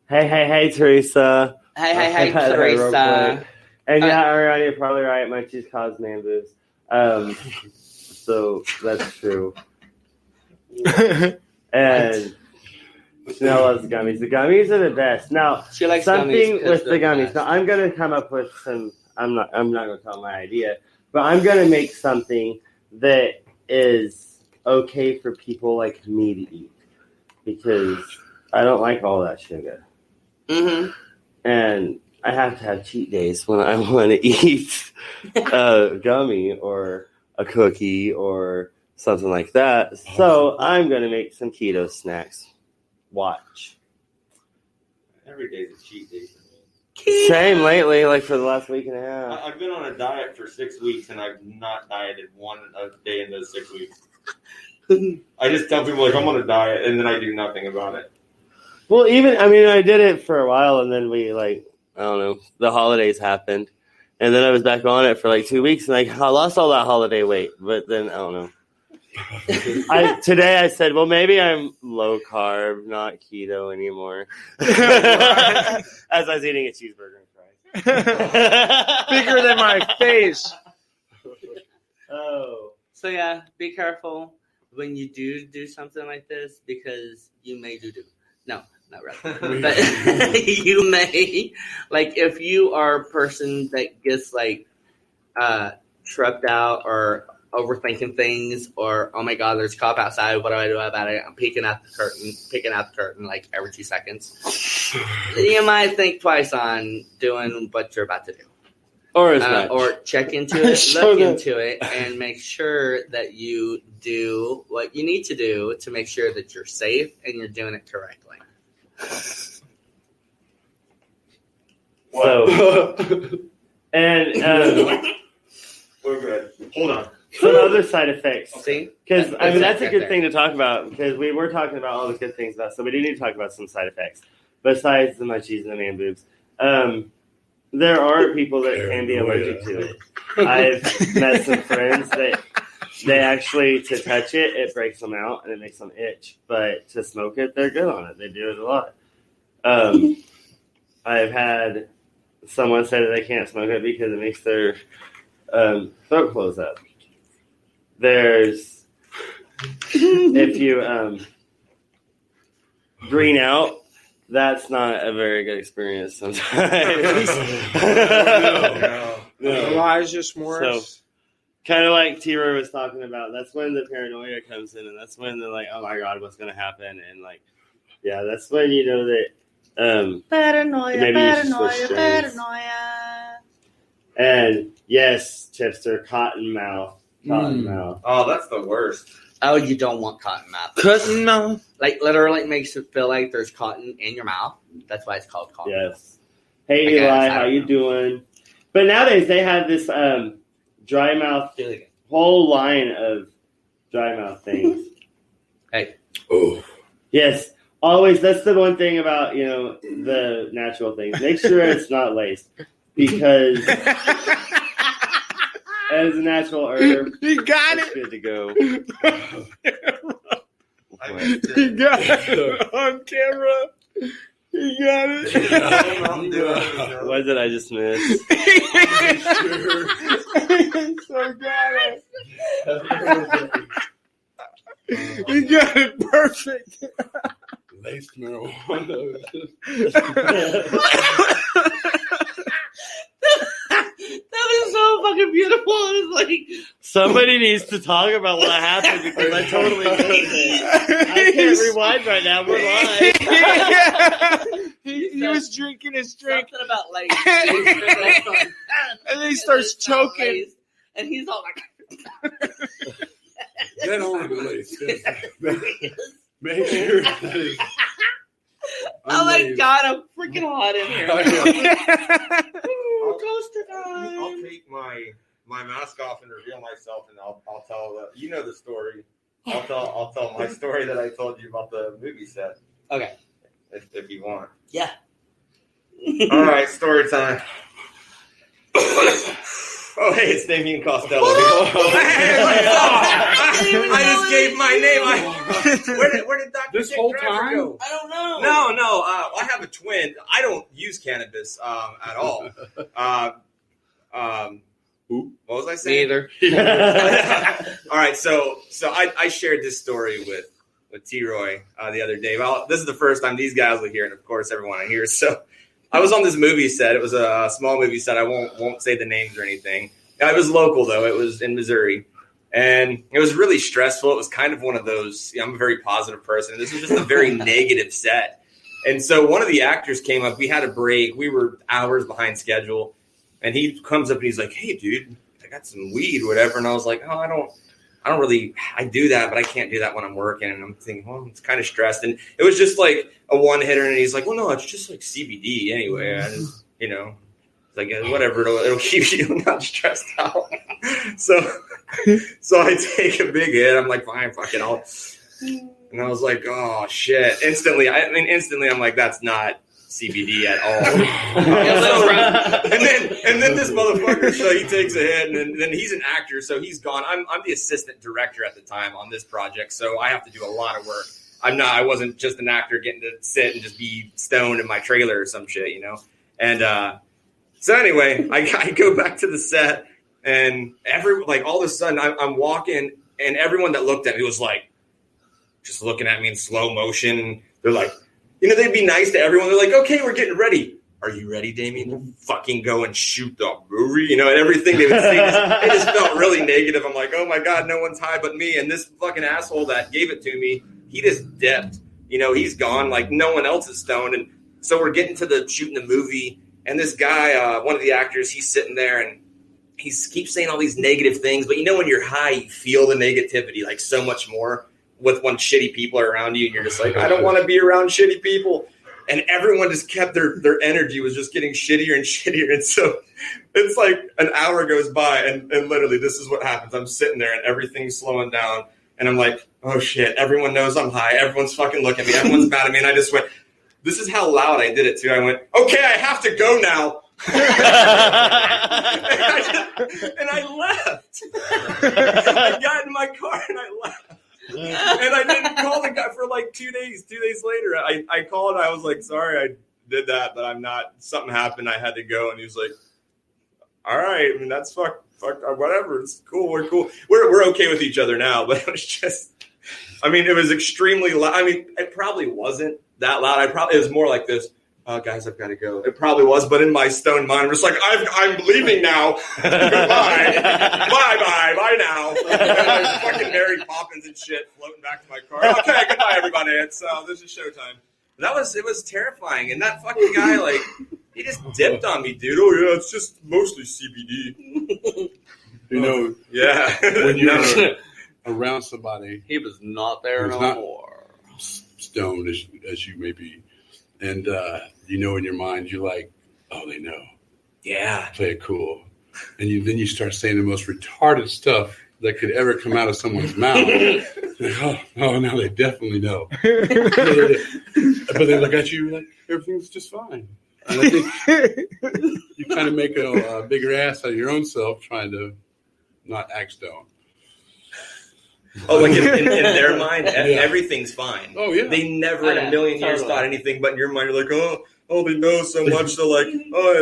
Hey, Teresa. Hey, Real Teresa. quick. And yeah, Ariana, you're probably right. Munchies cause man boobs. So that's true. And Chanel loves the gummies. The gummies are the best. Now, She likes something gummies 'cause with the they're gummies. best. Now, I'm gonna come up with some. I'm not gonna tell my idea, but I'm gonna make something that is okay for people like me to eat because I don't like all that sugar. Mm-hmm. And I have to have cheat days when I want to eat a gummy or a cookie or something like that. So I'm going to make some keto snacks. Watch. Every day's a cheat day for me. Same lately, like for the last week and a half. I've been on a diet for 6 weeks, and I've not dieted one day in those 6 weeks. I just tell people, like, I'm on a diet, and then I do nothing about it. Well, I did it for a while, and then I don't know, the holidays happened. And then I was back on it for like 2 weeks, and I lost all that holiday weight. But then, I don't know. Today I said, well, maybe I'm low carb, not keto anymore. As I was eating a cheeseburger and fries. Bigger than my face. Oh. So yeah, be careful when you do something like this because you may do. No, not really. But you may, like, if you are a person that gets like tripped out or overthinking things, or oh my god, there's a cop outside. What do I do about it? I'm peeking out the curtain like every 2 seconds. You might think twice on doing what you're about to do. Or check into it, look into it, and make sure that you do what you need to do to make sure that you're safe and you're doing it correctly. So, and we're good. Hold on. Some other side effects. See? Because, that's a right good there. thing to talk about, because we were talking about all the good things about, so we do need to talk about some side effects, besides the munchies and the man boobs. There are people that can be allergic to it. I've met some friends that they actually, to touch it, it breaks them out and it makes them itch. But to smoke it, they're good on it. They do it a lot. I've had someone say that they can't smoke it because it makes their throat close up. There's, if you green out, that's not a very good experience sometimes. No. Elijah Morris. So, kind of like T-Roy was talking about, that's when the paranoia comes in, and that's when they're like, oh my god, what's going to happen? And like, yeah, that's when you know that paranoia. And yes, Chipster, Cottonmouth. Oh, that's the worst. Oh, you don't want cotton mouth. No. Like, literally makes it feel like there's cotton in your mouth. That's why it's called cotton. Yes. Hey, Eli, how you doing? But nowadays, they have this dry mouth, whole line of dry mouth things. Hey. Oh. Yes. Always, that's the one thing about, the natural things. Make sure it's not laced. Because as a natural herb, you got it's good to go. You got it on camera. You got it. What did I just miss? So got it. You got it perfect. Laced marijuana. That was so fucking beautiful. It's like somebody needs to talk about what happened because I totally missed it. I can't rewind right now. We're live. He was drinking his drink. Something about lace. And then he starts choking. And he's all like... Get on the lace. Make sure that is... God, I'm freaking hot in here. I'll take my mask off and reveal myself, and I'll tell you know the story. I'll tell my story that I told you about the movie set. Okay. If you want. Yeah. All right, story time. Oh, hey, it's Damien Costello. I just gave my name. Where did Dr. This Dick whole Trevor time? go? I don't know. No. I have a twin. I don't use cannabis at all. Who? What was I saying? Neither. All right, so I shared this story with T-Roy the other day. Well, this is the first time these guys will hear it, and of course everyone here. So I was on this movie set. It was a small movie set. I won't say the names or anything. It was local though. It was in Missouri, and it was really stressful. It was kind of one of those. I'm a very positive person. This was just a very negative set. And so one of the actors came up. We had a break. We were hours behind schedule, and he comes up and he's like, "Hey, dude, I got some weed, whatever." And I was like, "Oh, I don't really. I do that, but I can't do that when I'm working." And I'm thinking, well, it's kind of stressed. And it was just like a one hitter. And he's like, "Well, no, it's just like CBD anyway. I just, it's like whatever. It'll keep you not stressed out." So I take a big hit. I'm like, fine, fuck it, and I was like, oh shit! Instantly, I'm like, that's not CBD at all. And then this motherfucker, so he takes a hit, and then he's an actor, so he's gone. I'm the assistant director at the time on this project, so I have to do a lot of work. I wasn't just an actor getting to sit and just be stoned in my trailer or some shit, And so anyway, I go back to the set, and all of a sudden I'm walking, and everyone that looked at me was like, just looking at me in slow motion. They're like, they'd be nice to everyone. They're like, okay, we're getting ready. Are you ready, Damien, to fucking go and shoot the movie? And everything they would say, it just felt really negative. I'm like, oh my God, no one's high but me. And this fucking asshole that gave it to me, he just dipped. He's gone. Like no one else is stoned. And so we're getting to the shooting the movie. And this guy, one of the actors, he's sitting there and he keeps saying all these negative things. But when you're high, you feel the negativity like so much more. With when shitty people are around you, and you're just like, I don't want to be around shitty people. And everyone just kept their energy was just getting shittier and shittier. And so it's like an hour goes by, and literally this is what happens. I'm sitting there, and everything's slowing down. And I'm like, oh, shit, everyone knows I'm high. Everyone's fucking looking at me. Everyone's mad at me. And I just went, this is how loud I did it, too. I went, okay, I have to go now. and I left. I got in my car, and I left. And I didn't call the guy for like 2 days. 2 days later, I called. I was like, sorry, I did that, but I'm not. Something happened. I had to go. And he was like, all right. That's fuck, whatever. It's cool. We're cool. We're okay with each other now. But it was just, it was extremely loud. It probably wasn't that loud. It was more like this. Guys, I've got to go. It probably was, but in my stoned mind, I'm just like, I'm leaving now. Goodbye. Bye now. Fucking Mary Poppins and shit floating back to my car. Okay, goodbye, everybody. This is showtime. It was terrifying. And that fucking guy, he just dipped on me, dude. Oh, yeah, it's just mostly CBD. Yeah. When you're around somebody, he was not there no more. Stoned as you may be. And, in your mind, you're like, oh, they know. Yeah. Play it cool. And then you start saying the most retarded stuff that could ever come out of someone's mouth. Like, oh, now they definitely know. But they look at you like, everything's just fine. And I think you kind of make a bigger ass out of your own self trying to not act stoned. Oh, like in their mind, everything's fine. Oh, yeah. They never in a million years thought anything, but in your mind, you're like, oh, they know so much. So,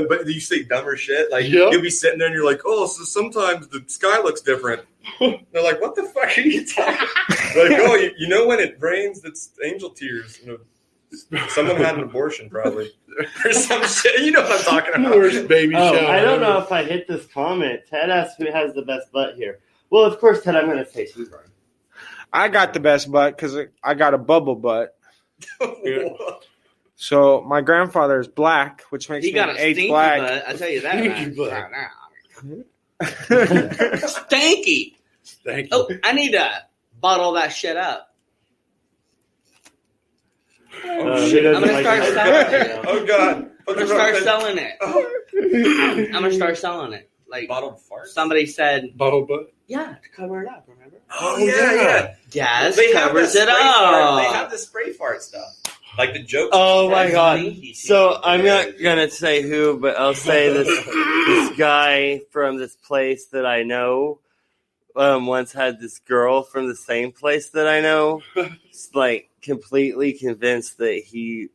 but you say dumber shit. You'll be sitting there and you're like, oh, so sometimes the sky looks different. They're like, what the fuck are you talking about? You know when it rains, it's angel tears. Someone had an abortion, probably. Or some shit. You know what I'm talking about. Worst baby shower. I don't know if I hit this comment. Ted asked who has the best butt here. Well, of course, Ted, I'm going to say T-Brian. I got the best butt because I got a bubble butt. So my grandfather is black, which makes me an eighth black. Butt, I tell you that right now. Stanky. Oh, I need to bottle that shit up. Oh, Shit, I'm gonna start selling it. Oh God! I'm gonna start selling it. I'm gonna start selling it. Like Bottled farts. somebody said, Bottled butt? yeah, to cover it up. Remember? Oh yeah. Gas They have covers the it spray fart. They up. have the spray fart stuff, like the jokes. Oh my God! Stinky. So I'm not gonna say who, but I'll say this guy from this place that I know once had this girl from the same place that I know, like completely convinced that he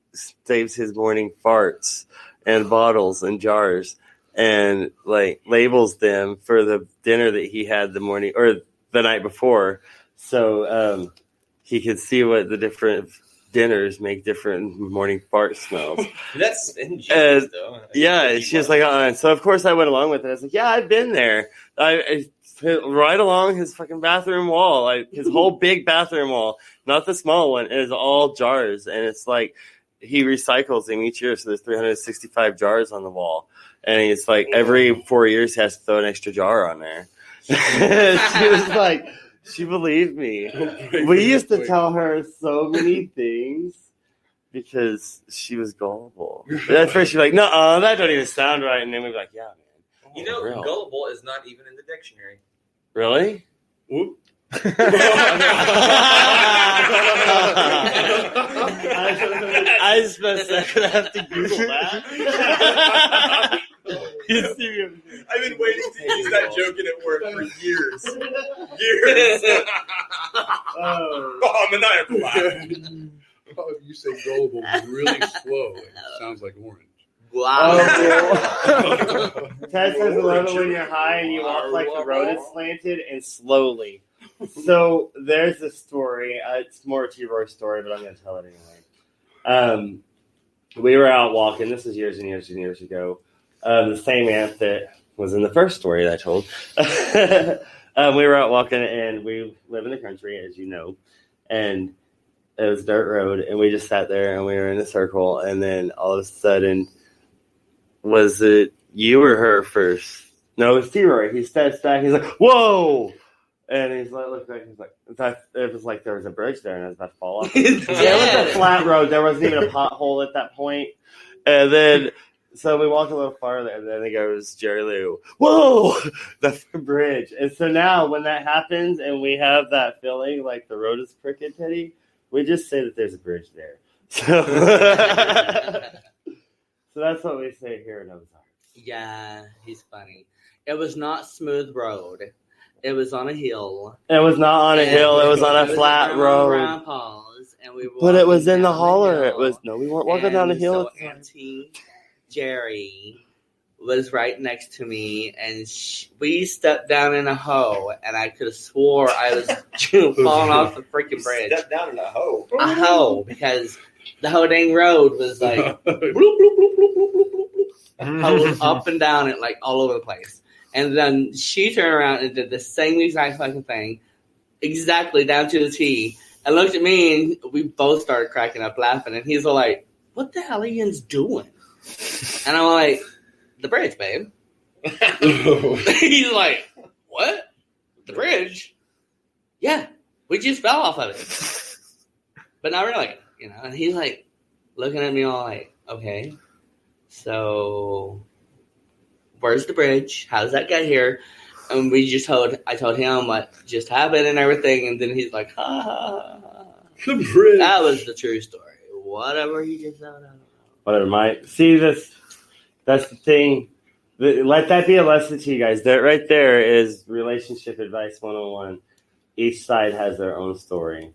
saves his morning farts in bottles and jars and like labels them for the dinner that he had the morning or the night before, so he could see what the different dinners make different morning fart smells. That's ingenious, though. Yeah, she was like, and so of course I went along with it. I was like, yeah, I've been there. I right along his fucking bathroom wall, his whole big bathroom wall, not the small one, is all jars, and it's like he recycles them each year, so there's 365 jars on the wall, and he's like every 4 years he has to throw an extra jar on there. She was like, she believed me. We used to tell her so many things because she was gullible. At first she'd be like, no, that don't even sound right, and then we'd be like, yeah, man. You know, real. gullible is not even in the dictionary. Really? Whoop. I just messed up. I have to Google that. I've been waiting to use that joke in at work for years. Oh, maniacal laugh. Oh, you say gullible really slow. It sounds like orange. Wow. Ted says a little when you're high and you walk like the road is slanted and slowly. So there's a story. It's more a T-Roy story, but I'm going to tell it anyway. We were out walking. This is years and years and years ago. The same aunt that was in the first story that I told. We were out walking, and we live in the country, as you know, and it was a dirt road, and we just sat there, and we were in a circle, and then all of a sudden, was it you or her first? No, it was T-Roy. He steps back, he's like, whoa! And he's like, looked back, he's like, it was like there was a bridge there, and I was about to fall off. It was a flat road. There wasn't even a pothole at that point. And then, so we walked a little farther, and then it goes, Jerry Lou, whoa! That's the bridge. And so now, when that happens, and we have that feeling like the road is crooked, Teddy, we just say that there's a bridge there. So, so that's what we say here in Ozark. Yeah, he's funny. It was not smooth road. It was on a hill. It was not on a hill. It was on a flat road. Grandpa's, and we but it was in the down holler. hill. It was we weren't walking down the hill. So Auntie Jerry was right next to me, and we stepped down in a hoe, and I could have swore I was falling off the freaking bridge. Stepped down in a hoe. A hoe, because the whole dang road was like bloop, bloop, bloop, bloop, bloop, bloop, bloop, bloop, up and down it, like all over the place. And then she turned around and did the same exact fucking thing, exactly down to the T, and looked at me, and we both started cracking up laughing. And he's all like, "What the hell are you doing?" And I'm like, "The bridge, babe." He's like, "What? The bridge?" Yeah, we just fell off of it, but not really, you know. And he's like looking at me all like, "Okay, so where's the bridge? How does that get here?" And I told him what just happened and everything, and then he's like, "Ha ha ha." The bridge. That was the true story. Whatever he just said, I don't know. Whatever, Mike. See this? That's the thing. Let that be a lesson to you guys. That right there is relationship advice 101. Each side has their own story.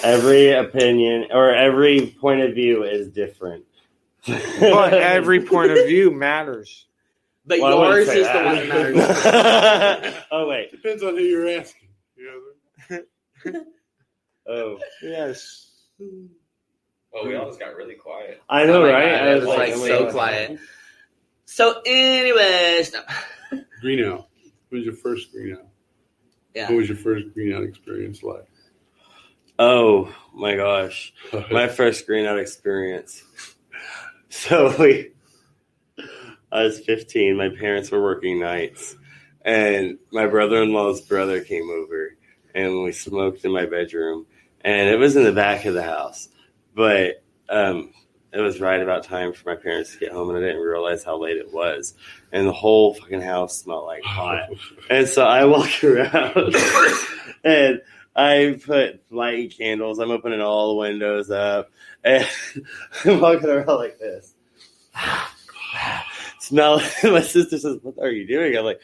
Every opinion or every point of view is different. But every point of view matters. But Well, yours is the one that matters. Oh, wait. Depends on who you're asking. Oh. Yes. Oh, we all just got really quiet. I know, Oh my right? God, I it was like so quiet. So, anyways, no. Green out. When was your first green out? Yeah. What was your first green out experience like? Oh, my gosh. My first green out experience. So I was 15. My parents were working nights. And my brother-in-law's brother came over. And we smoked in my bedroom. And it was in the back of the house. But it was right about time for my parents to get home, and I didn't realize how late it was. And the whole fucking house smelled like hot. And so I walk around, and I put lighting candles. I'm opening all the windows up, and I'm walking around like this. Smell. My sister says, "What are you doing?" I'm like,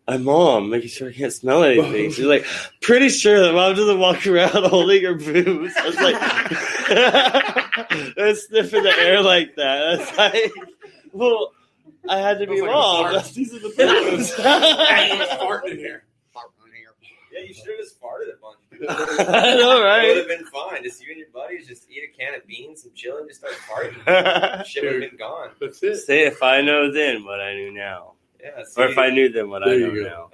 "I'm Mom, making sure I can't smell anything." She's like, "Pretty sure that Mom doesn't walk around holding her boobs." I was like, and sniffing the air like that. I was like, well, I had to be Mom. These are the boobs. And you was farting in here. Yeah, you should have just farted a bunch. I know, right? It would have been fine. Just you and your buddies just eat a can of beans and chill and just start farting. Shit would have been gone. That's it. Say, if I know then what I knew now. Yeah, or if I knew then what I know now.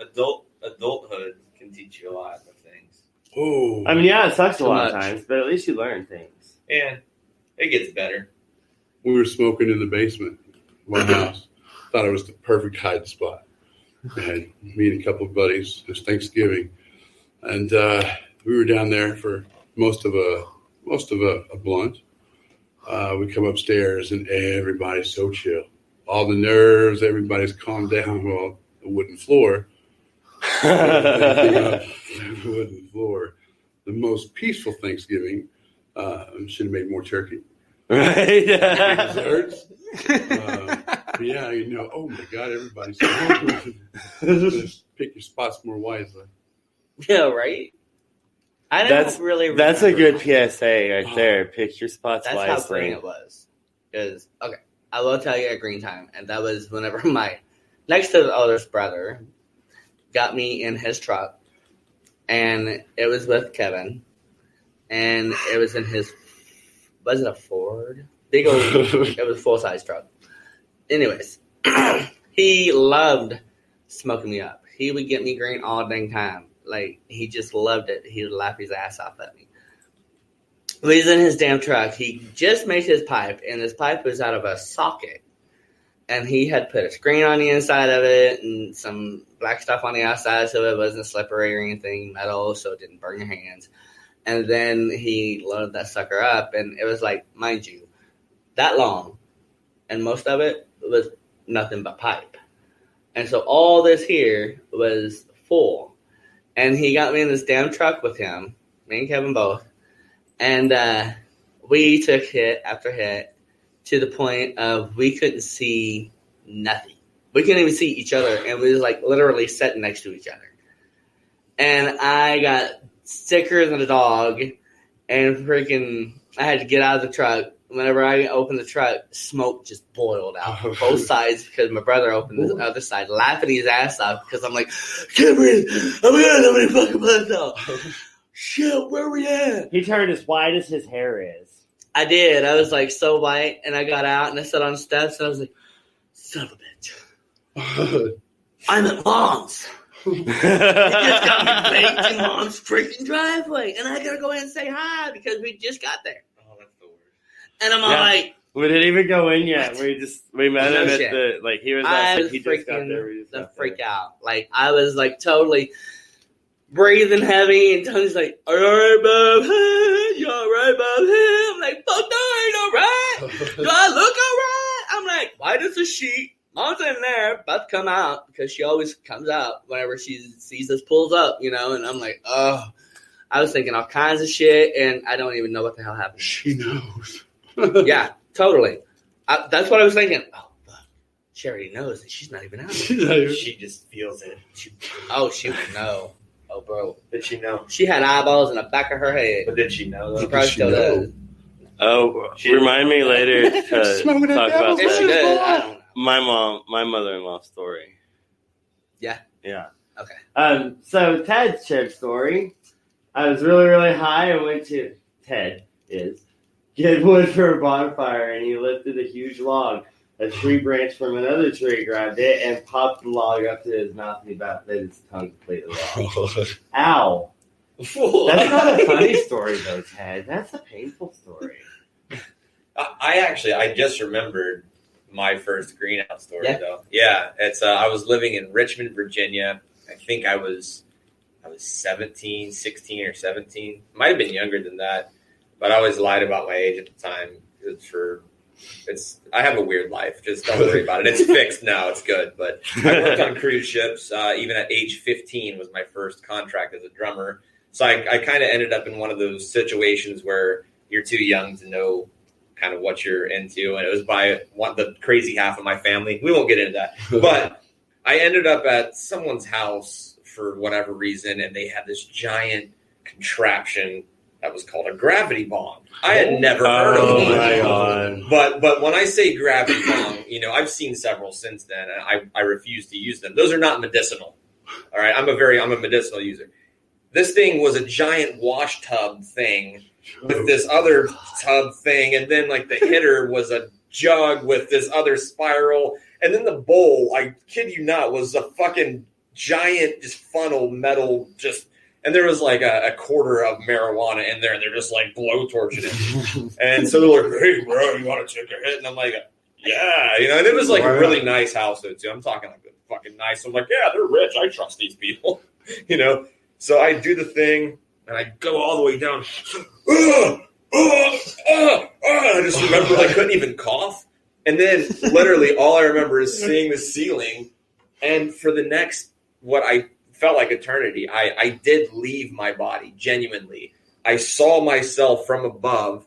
Adulthood can teach you a lot of things. Oh. I mean, yeah, it sucks a lot of times, but at least you learn things. Yeah, it gets better. We were smoking in the basement of my house. Thought it was the perfect hide spot. And me and a couple of buddies, it was Thanksgiving. And we were down there for most of a blunt. We come upstairs and everybody's so chill. All the nerves, everybody's calmed down. Well, the wooden floor. The wooden floor. The most peaceful Thanksgiving. Should have made more turkey. Right? Desserts. Yeah, you know, oh my God, everybody's just pick your spots more wisely. Yeah, right? I don't really remember. That's a good PSA right there. Pick your spots That's wisely. how green it was. Okay, I will tell you at green time, and that was whenever my next to the oldest brother got me in his truck, and it was with Kevin, and it was in his, was it a Ford? Big old, it was a full-size truck. Anyways, he loved smoking me up. He would get me green all dang time. Like, he just loved it. He would laugh his ass off at me. But he's in his damn truck. He just made his pipe, and his pipe was out of a socket. And he had put a screen on the inside of it and some black stuff on the outside so it wasn't slippery or anything, metal, so it didn't burn your hands. And then he loaded that sucker up, and it was like, mind you, that long. And most of it was nothing but pipe. And so all this here was full. And he got me in this damn truck with him, me and Kevin both. And we took hit after hit to the point of we couldn't see nothing. We couldn't even see each other. And we was like literally sitting next to each other. And I got sicker than a dog. And freaking, I had to get out of the truck. Whenever I opened the truck, smoke just boiled out both sides because my brother opened the other side, laughing his ass off because I'm like, can't breathe. I'm gonna have any fucking blood out. Shit, where we at? He turned as white as his hair is. I did. I was like so white, and I got out and I sat on the steps and I was like, son of a bitch. I'm at Mom's. He just got me baked in Mom's freaking driveway, and I gotta go in and say hi because we just got there. And I'm all like, we didn't even go in yet. What? We met him at the, like, he was outside. He just got there. We just got freak out. Like, I was like totally breathing heavy, and Tony's like, "Are you all right, Bob? Hey, you all right, Bob? Hey." I'm like, "Fuck no, I ain't all right. Do I look all right?" I'm like, "Why does the sheet?" Mom's in there, about to come out because she always comes out whenever she sees us pulls up, you know. And I'm like, oh, I was thinking all kinds of shit, and I don't even know what the hell happened. She knows. Yeah, totally. That's what I was thinking. Oh, fuck. She already knows that she's not even out there. She just feels it. She would know. Oh, bro. Did she know? She had eyeballs in the back of her head. But did she know? She probably still does. Oh, remind me later to talk about If she does, I don't know. My mother-in-law story. Yeah? Yeah. Okay. So Ted shared story. I was really, really high. I went to get wood for a bonfire, and he lifted a huge log. A tree branch from another tree grabbed it and popped the log up to his mouth, and he about bit his tongue completely off. Ow. That's not a funny story, though, Ted. That's a painful story. I just remembered my first greenhouse story, though. Yeah, it's I was living in Richmond, Virginia. I think I was 16 or 17. Might have been younger than that. but I always lied about my age at the time. I have a weird life. Just don't worry about it. It's fixed now. It's good. But I worked on cruise ships. Even at age 15 was my first contract as a drummer. So I kind of ended up in one of those situations where you're too young to know kind of what you're into. And it was by the crazy half of my family. We won't get into that. But I ended up at someone's house for whatever reason, and they had this giant contraption that was called a gravity bong. I had never heard of one. Oh my God. But when I say gravity bong, I've seen several since then, and I refuse to use them. Those are not medicinal. All right, I'm a medicinal user. This thing was a giant wash tub thing with this other tub thing, and then like the hitter was a jug with this other spiral, and then the bowl, I kid you not, was a fucking giant just funnel metal and there was like a quarter of marijuana in there, and they're just like blowtorching it. And so they're like, "Hey, bro, you want to take a hit?" And I'm like, "Yeah," and it was like a really nice house though too. I'm talking like fucking nice. I'm like, "Yeah, they're rich. I trust these people," So I do the thing, and I go all the way down. I just remember I couldn't even cough. And then literally all I remember is seeing the ceiling. And for the next, what I felt like eternity, I did leave my body, genuinely. I saw myself from above,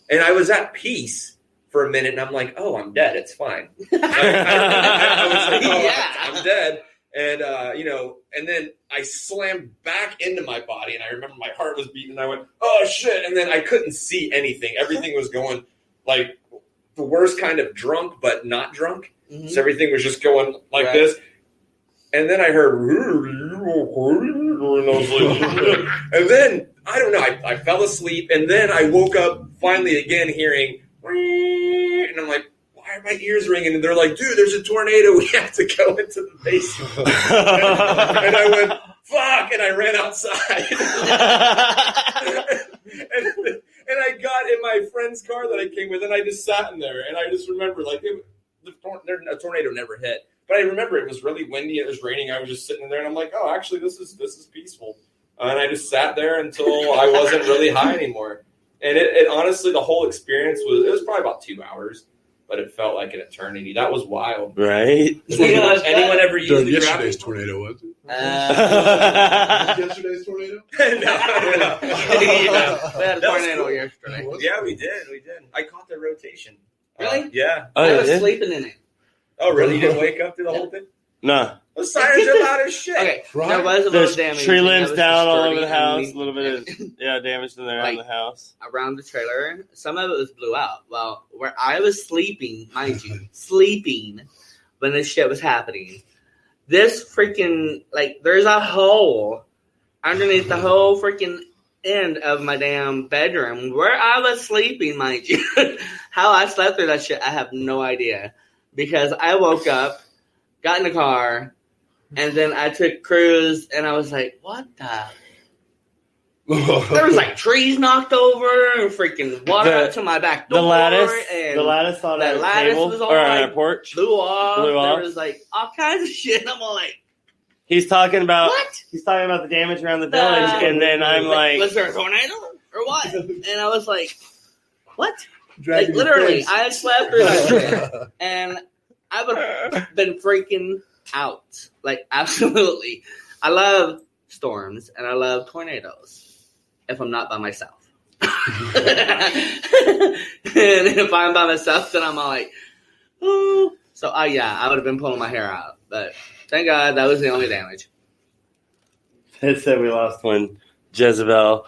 and I was at peace for a minute, and I'm like, oh, I'm dead. It's fine. I was like, oh, yeah. I'm dead. And, and then I slammed back into my body, and I remember my heart was beating, and I went, oh, shit. And then I couldn't see anything. Everything was going like the worst kind of drunk, but not drunk. Mm-hmm. So everything was just going like this. And then I heard, and I was like, and then, I don't know, I fell asleep, and then I woke up finally again hearing, and I'm like, why are my ears ringing? And they're like, dude, there's a tornado. We have to go into the basement. And I went, fuck, and I ran outside. and I got in my friend's car that I came with, and I just sat in there, and I just remember, like, a tornado never hit. But I remember it was really windy, it was raining, I was just sitting there, and I'm like, oh, actually, this is peaceful. And I just sat there until I wasn't really high anymore. And it honestly, the whole experience was probably about 2 hours. But it felt like an eternity. That was wild. Right? Anyone ever used the yesterday's tornado, was it? Yesterday's tornado? No. We had a tornado yesterday. Yeah, we did. I caught the rotation. Really? Yeah. I was sleeping in it. Oh, really? You didn't wake up through the whole thing? No. Those sirens are loud as shit. Okay, there was a There's little damage. tree limbs down all over the disturbing, house. A little bit of damage in there around the house. Around the trailer. Some of it was blew out. Well, where I was sleeping, mind you, when this shit was happening. This freaking, there's a hole underneath the whole freaking end of my damn bedroom where I was sleeping, mind you. How I slept through that shit, I have no idea. Because I woke up, got in the car, and then I took cruise, and I was like, what the? There was trees knocked over, and freaking water up to my back door. The lattice on that our lattice table, was all or on our porch. Blew off. There was all kinds of shit. And I'm all like, he's talking about what? He's talking about the damage around the village, and then I'm like, was there a tornado or what? And I was like, what? Literally, I had slept through that shit, and I would have been freaking out. Absolutely. I love storms, and I love tornadoes if I'm not by myself. And if I'm by myself, then I'm all like, oh. So, I would have been pulling my hair out. But thank God that was the only damage. It said we lost when Jezebel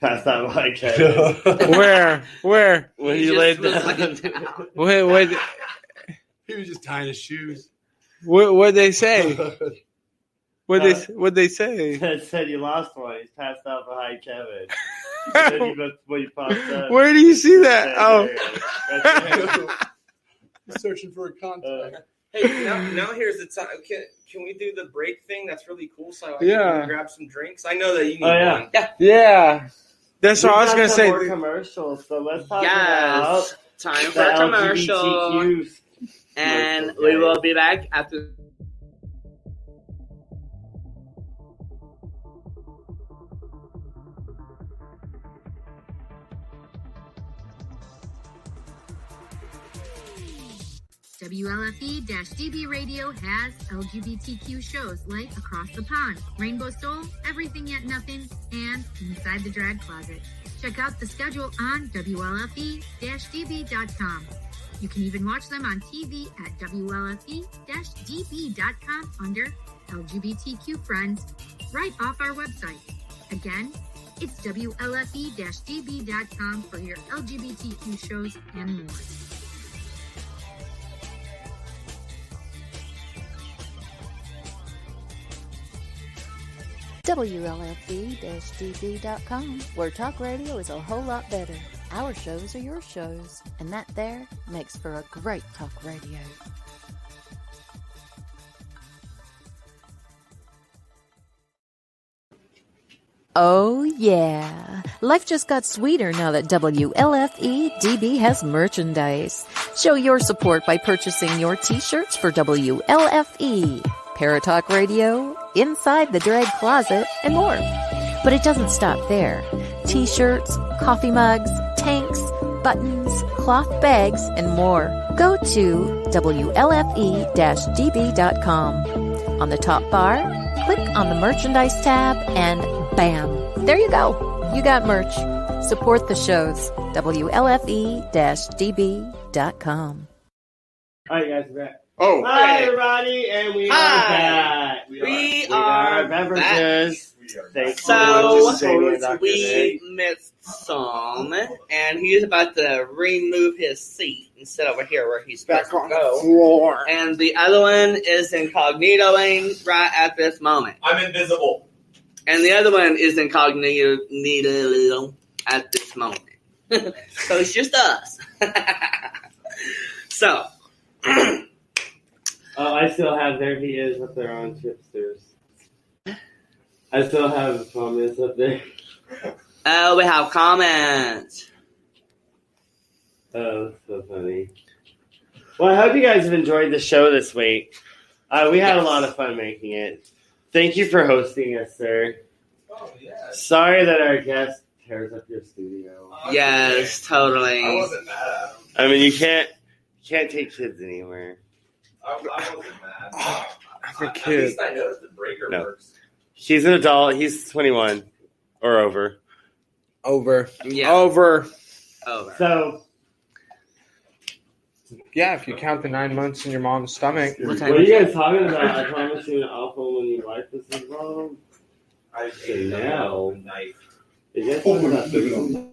passed out like that. Where? When he laid down. What? He was just tying his shoes. What'd they say? What'd they say? It said you lost one. He's passed out behind Kevin. Where do you see that? Oh. Searching for a contact. Hey, now here's the time. Can we do the break thing? That's really cool. So I can grab some drinks. I know that you need one. Yeah. That's what I was going to say. More commercials. So let's talk about time for a commercial. And we will be back after. WLFE-DB Radio has LGBTQ shows like Across the Pond, Rainbow Soul, Everything Yet Nothin, and Inside the Drag Closet. Check out the schedule on wlfe-db.com. You can even watch them on TV at wlfe-db.com under LGBTQ Friends, right off our website. Again, it's wlfe-db.com for your LGBTQ shows and more. wlfe-db.com, where talk radio is a whole lot better. Our shows are your shows, and that there makes for a great talk radio. Oh yeah, life just got sweeter now that WLFE-DB has merchandise. Show your support by purchasing your t-shirts for WLFE, Paratalk Radio, Inside the Drag Closet, and more. But it doesn't stop there. T-shirts, coffee mugs, tanks, buttons, cloth bags, and more. Go to wlfe-db.com. On the top bar, click on the merchandise tab, and bam, there you go. You got merch. Support the shows. wlfe-db.com. All right, guys, we're back. Oh, hi, everybody, and we are back. We are beverages. So we missed some, and he's about to remove his seat and sit over here where he's supposed to go. Floor. And the other one is incognitoing right at this moment. I'm invisible. And the other one is incognito at this moment. So it's just us. So. I still have, there he is up there on Chipsters. I still have comments up there. Oh, we have comments. Oh, that's so funny. Well, I hope you guys have enjoyed the show this week. We had a lot of fun making it. Thank you for hosting us, sir. Oh, yeah. Sorry that our guest tears up your studio. Yes, totally. I wasn't mad at him. I mean, you can't take kids anywhere. I wasn't mad. I'm a At kid. least I noticed the breaker works. He's an adult. He's 21 or over. Over. Yeah. Over. Over. So, Yeah, if you count the 9 months in your mom's stomach. what are you guys talking about? I promise you an awful when your wife is involved. I ate now. Knife. You guys talking about food?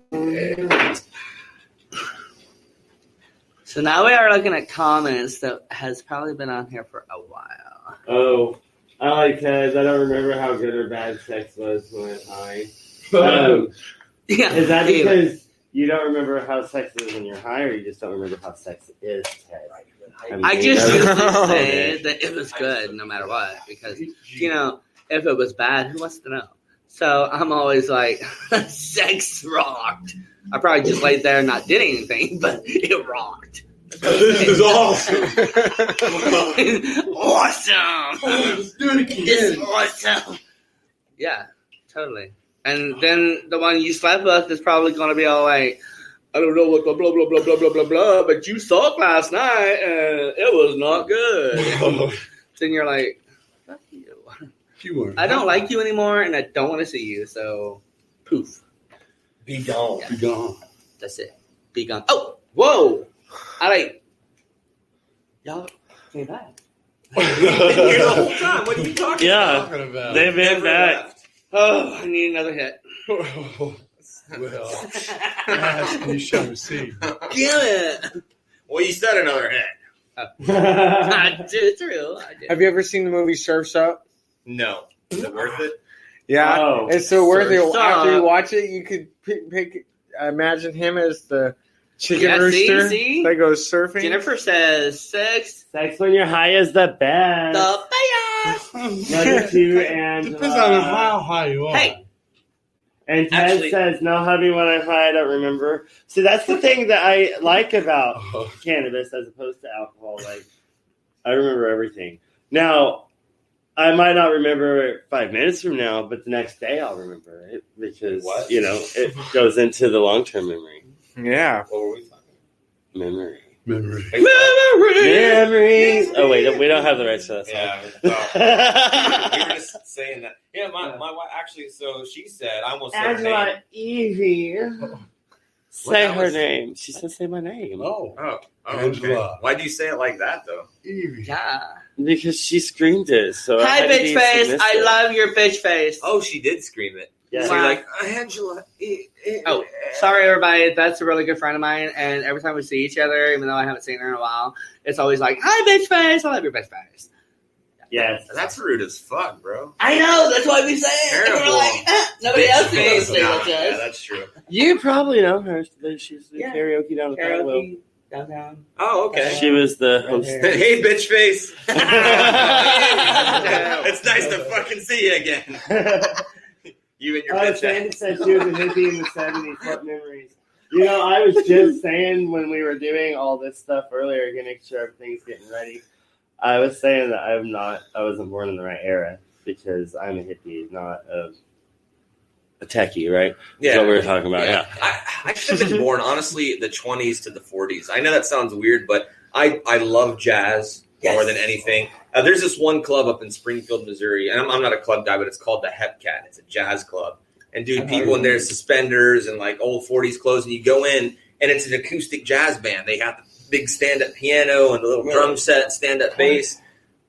So now we are looking at comments that has probably been on here for a while. Oh, I like Ted. I don't remember how good or bad sex was when I was high. Yeah. Is that because you don't remember how sex is when you're high, or you just don't remember how sex is, Ted? I just usually say that it was good no matter what, because, you know, if it was bad, who wants to know? So I'm always like, sex rocked. I probably just laid there and not did anything, but it rocked. This is awesome. Awesome. Let's do it again. It's awesome. Yeah, totally. And then the one you slept with is probably going to be all like, I don't know what the blah, blah, blah, blah, blah, blah, blah, but you sucked last night and it was not good. Then you're like, fuck you. I don't like you anymore and I don't want to see you, so poof. Be gone. Yeah. Be gone. That's it. Be gone. Oh, whoa. All right. Y'all came back. Here the whole time. What are you talking about? Yeah, they've been back. Oh, I need another hit. Well, ask and you shall receive. Damn it. Well, you said another hit. I did, true. I did. Have you ever seen the movie Surf's Up? No. Is it worth it? Yeah, Oh. it's so worth it. Surf's After you Up. watch it, you could pick imagine him as the chicken Yeah, rooster see? that goes surfing. Jennifer says sex Sex when you're high is the best. the best. Number two, and Depends on how high you are. Hey. And Ted Actually- says, no hubby when I'm high, I don't remember. See, that's the thing that I like about cannabis as opposed to alcohol. Like, I remember everything. Now, I might not remember it 5 minutes from now, but the next day I'll remember it because, you know, it goes into the long-term memory. Yeah. What were we talking Memory. Memory. Memories. Oh wait, we don't have the rights to that song. Yeah, we were just saying that. Yeah, my wife actually. So she said, I almost said her name. Angela Evie. Say that her was- name. She said, "Say my name." Oh, Okay. Angela. Why do you say it like that though? Evie. Yeah. Because she screamed it. So I Hi, had to bitch be face. submissive. I love your bitch face. Oh, she did scream it. Yeah. So Wow. you're like Angela. Oh, sorry, everybody. That's a really good friend of mine. And every time we see each other, even though I haven't seen her in a while, it's always like, hi, bitch face. I love your bitch face. Yes. That's rude as fuck, bro. I know. That's why we say it. And Terrible. we're like, nobody Bitch else can face. say Nah, what yeah, does. that's true. You probably know her. She's the Yeah. karaoke down the Patwell. Karaoke downtown. Oh, okay. She was the host. Hey, bitch face. It's nice to fucking see you again. You and your bitch Sandy ass. said she was a hippie in the 70s. What memories? You know, I was just saying when we were doing all this stuff earlier, making sure everything's getting ready, I was saying that I wasn't born in the right era because I'm a hippie, not a techie, right? Yeah. That's what we were talking about, yeah. I should have been born, honestly, the 20s to the 40s. I know that sounds weird, but I love jazz more than anything. There's this one club up in Springfield, Missouri, and I'm not a club guy, but it's called the Hep Cat. It's a jazz club. And, dude, people in their suspenders and, like, old 40s clothes, and you go in, and it's an acoustic jazz band. They have the big stand-up piano and the little drum set, stand-up bass.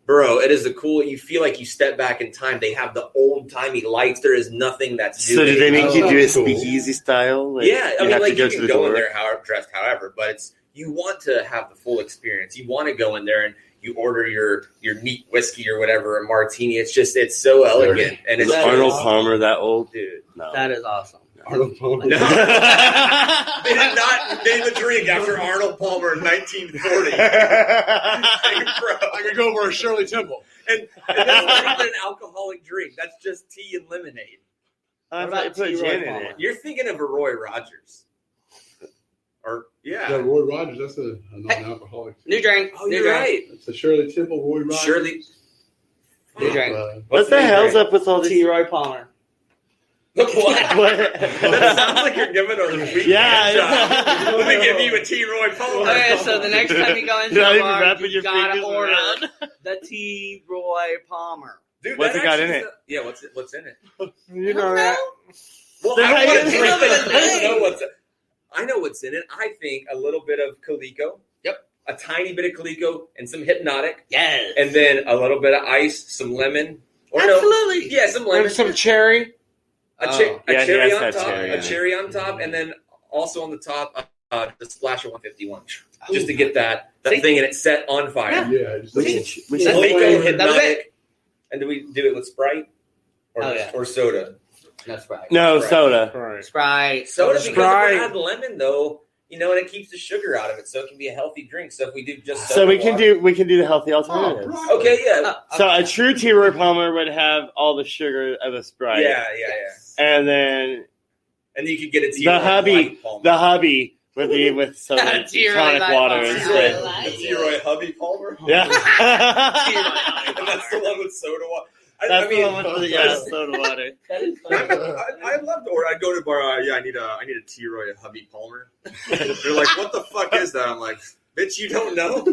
Bro, it is you feel like you step back in time. They have the old-timey lights. There is nothing that's new. So did they make you do a cool. speakeasy style? Like, Yeah, I mean, have like, to go you to can the go in door? there dressed however, but you want to have the full experience. You want to go in there and you order your neat whiskey or whatever, a martini. It's so elegant. And it's Is Arnold Palmer that old? dude. No. That is awesome. Arnold Palmer. No. They did not name a drink after Arnold Palmer in 1940. I could go for a Shirley Temple. And that's not even an alcoholic drink. That's just tea and lemonade. I What thought you about put T. gin Roy in Palmer? it. You're thinking of a Roy Rogers. Or, Yeah, yeah. Roy Rogers. That's a non-alcoholic. New drink. Oh, New you're drink. right. That's a Shirley Temple, Roy Rogers. Shirley. New drink. What the hell's up with all T. these? Roy Palmer. What? What? That sounds like you're giving a weekend Yeah. job. Let me give you a T. Roy Palmer. Okay, so the next time you go into You're not a even bar, wrapping you your gotta fingers order around. the T. Roy Palmer. Dude, What's that it got in actually it? Yeah, what's in it? You know that. Well, Then I don't how want to you drink know it. the I name? know what's in it. I think a little bit of Coleco. Yep. A tiny bit of Coleco and some Hypnotic. Yes. And then a little bit of ice, some lemon. Or Absolutely. No, yeah, some lemon. And some cherry. A Yeah, he cherry has on that top. cherry in A it. cherry on top. And then also on the top, the splash of 151. Just to get that See? thing and it's set on fire. Yeah, just We like should That's Coleco, it. That's Hypnotic. And do we do it with Sprite? Or, Oh, yeah. or soda? That's right. No, Right. soda. Right. Sprite. Soda, because if Sprite. we add lemon, though, and it keeps the sugar out of it, so it can be a healthy drink. So if we do just So soda we can water- do the healthy alternatives. Oh, Okay, yeah. So a true T. Roy Palmer would have all the sugar of a Sprite. Yeah. And then And you could get a tea. The hubby would be with some T. Roy tonic Light water Palmer. instead. The T-Roy Hubby Palmer. Yeah. And that's the one with soda water. That's the one with the soda water. That is funny. I'd love to order. I'd go to a bar. I need a T-Roy Hubby Palmer. They're like, what the fuck is that? I'm like, bitch, you don't know?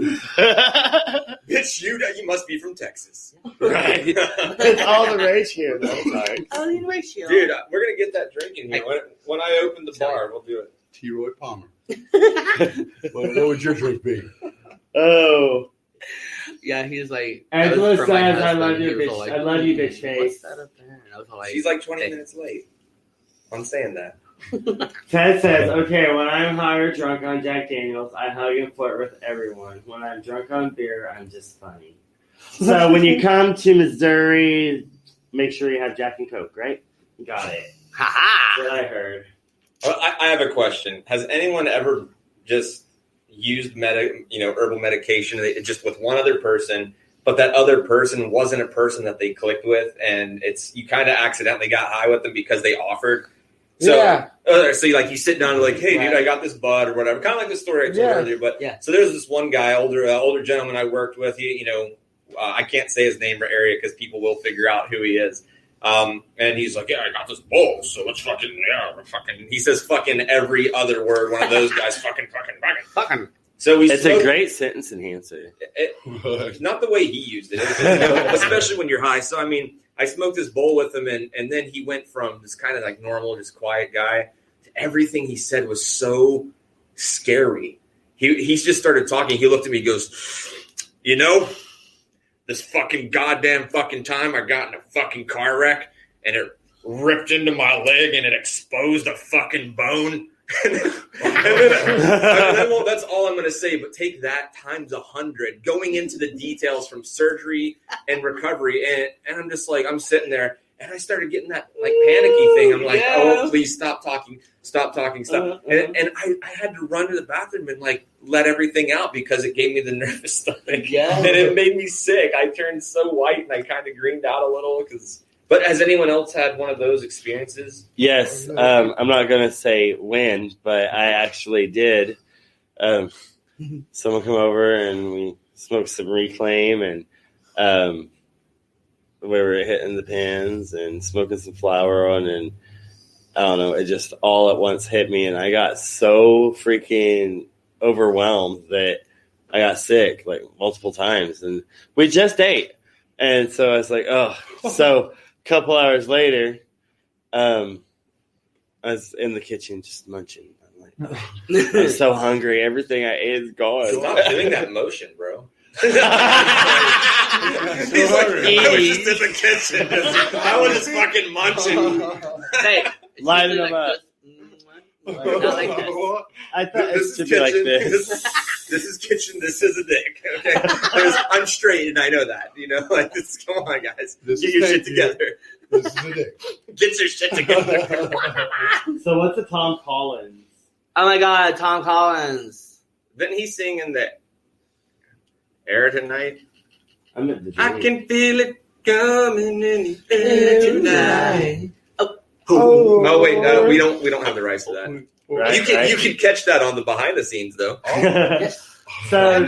Bitch, you must be from Texas. Right. It's all the rage here. Though. Sorry. Oh, the ratio. Dude, we're going to get that drink in here. When I open the bar, we'll do it. T. Roy Palmer. What would your drink be? Oh. Yeah, he's like. Angela that was from my says, "I husband. love you, He was bitch. all like, I love you, bitch face." What's that up there? And I was all like, She's like 20 hey. minutes late. I'm saying that. Ted says, okay, when I'm high or drunk on Jack Daniels, I hug and flirt with everyone. When I'm drunk on beer, I'm just funny. So when you come to Missouri, make sure you have Jack and Coke, right? Got it. Ha That's what I heard. Well, I have a question. Has anyone ever just used herbal medication just with one other person, but that other person wasn't a person that they clicked with, and you kind of accidentally got high with them because they offered? So, Yeah. So you sit down and like, hey, dude, I got this bud or whatever. Kind of like the story I told earlier. But Yeah. So there's this one guy, older gentleman I worked with. I can't say his name or area because people will figure out who he is. And he's like, yeah, I got this bowl, so let's fucking. He says fucking every other word. One of those guys, fucking. So it's a great sentence enhancer. Not the way he used it, especially when you're high. So, I mean, I smoked this bowl with him, and then he went from this kind of like normal, just quiet guy to everything he said was so scary. He just started talking. He looked at me, he goes, you know, this fucking goddamn fucking time I got in a fucking car wreck and it ripped into my leg and it exposed a fucking bone. That's all I'm going to say, but take that times 100 going into the details from surgery and recovery. And I'm just like, I'm sitting there and I started getting that like panicky thing. I'm like, oh, please stop talking. And I had to run to the bathroom and like let everything out because it gave me the nervous stomach. Yeah. And it made me sick. I turned so white and I kind of greened out a little but has anyone else had one of those experiences? Yes. I'm not going to say when, but I actually did. Someone come over and we smoked some Reclaim and we were hitting the pans and smoking some flower on, and I don't know, it just all at once hit me and I got so freaking overwhelmed that I got sick like multiple times, and we just ate. And so I was like, oh, so couple hours later, I was in the kitchen just munching. I'm like, oh, I'm so hungry. Everything I ate is gone. Stop doing that motion, bro. He's like, I was just in the kitchen. I was just fucking munching. Hey, lining them up. Not like this. I thought it should be like this. This is kitchen. This is a dick. Okay, I'm straight, and I know that. You know, like this. Come on, guys, get your shit together. This is a dick. Get your shit together. So what's a Tom Collins? Oh my God, Tom Collins. Then he's singing that air tonight. I can feel it coming in the air tonight. Oh wait, no, we don't have the rights to that. Right, you can catch that on the behind the scenes though. So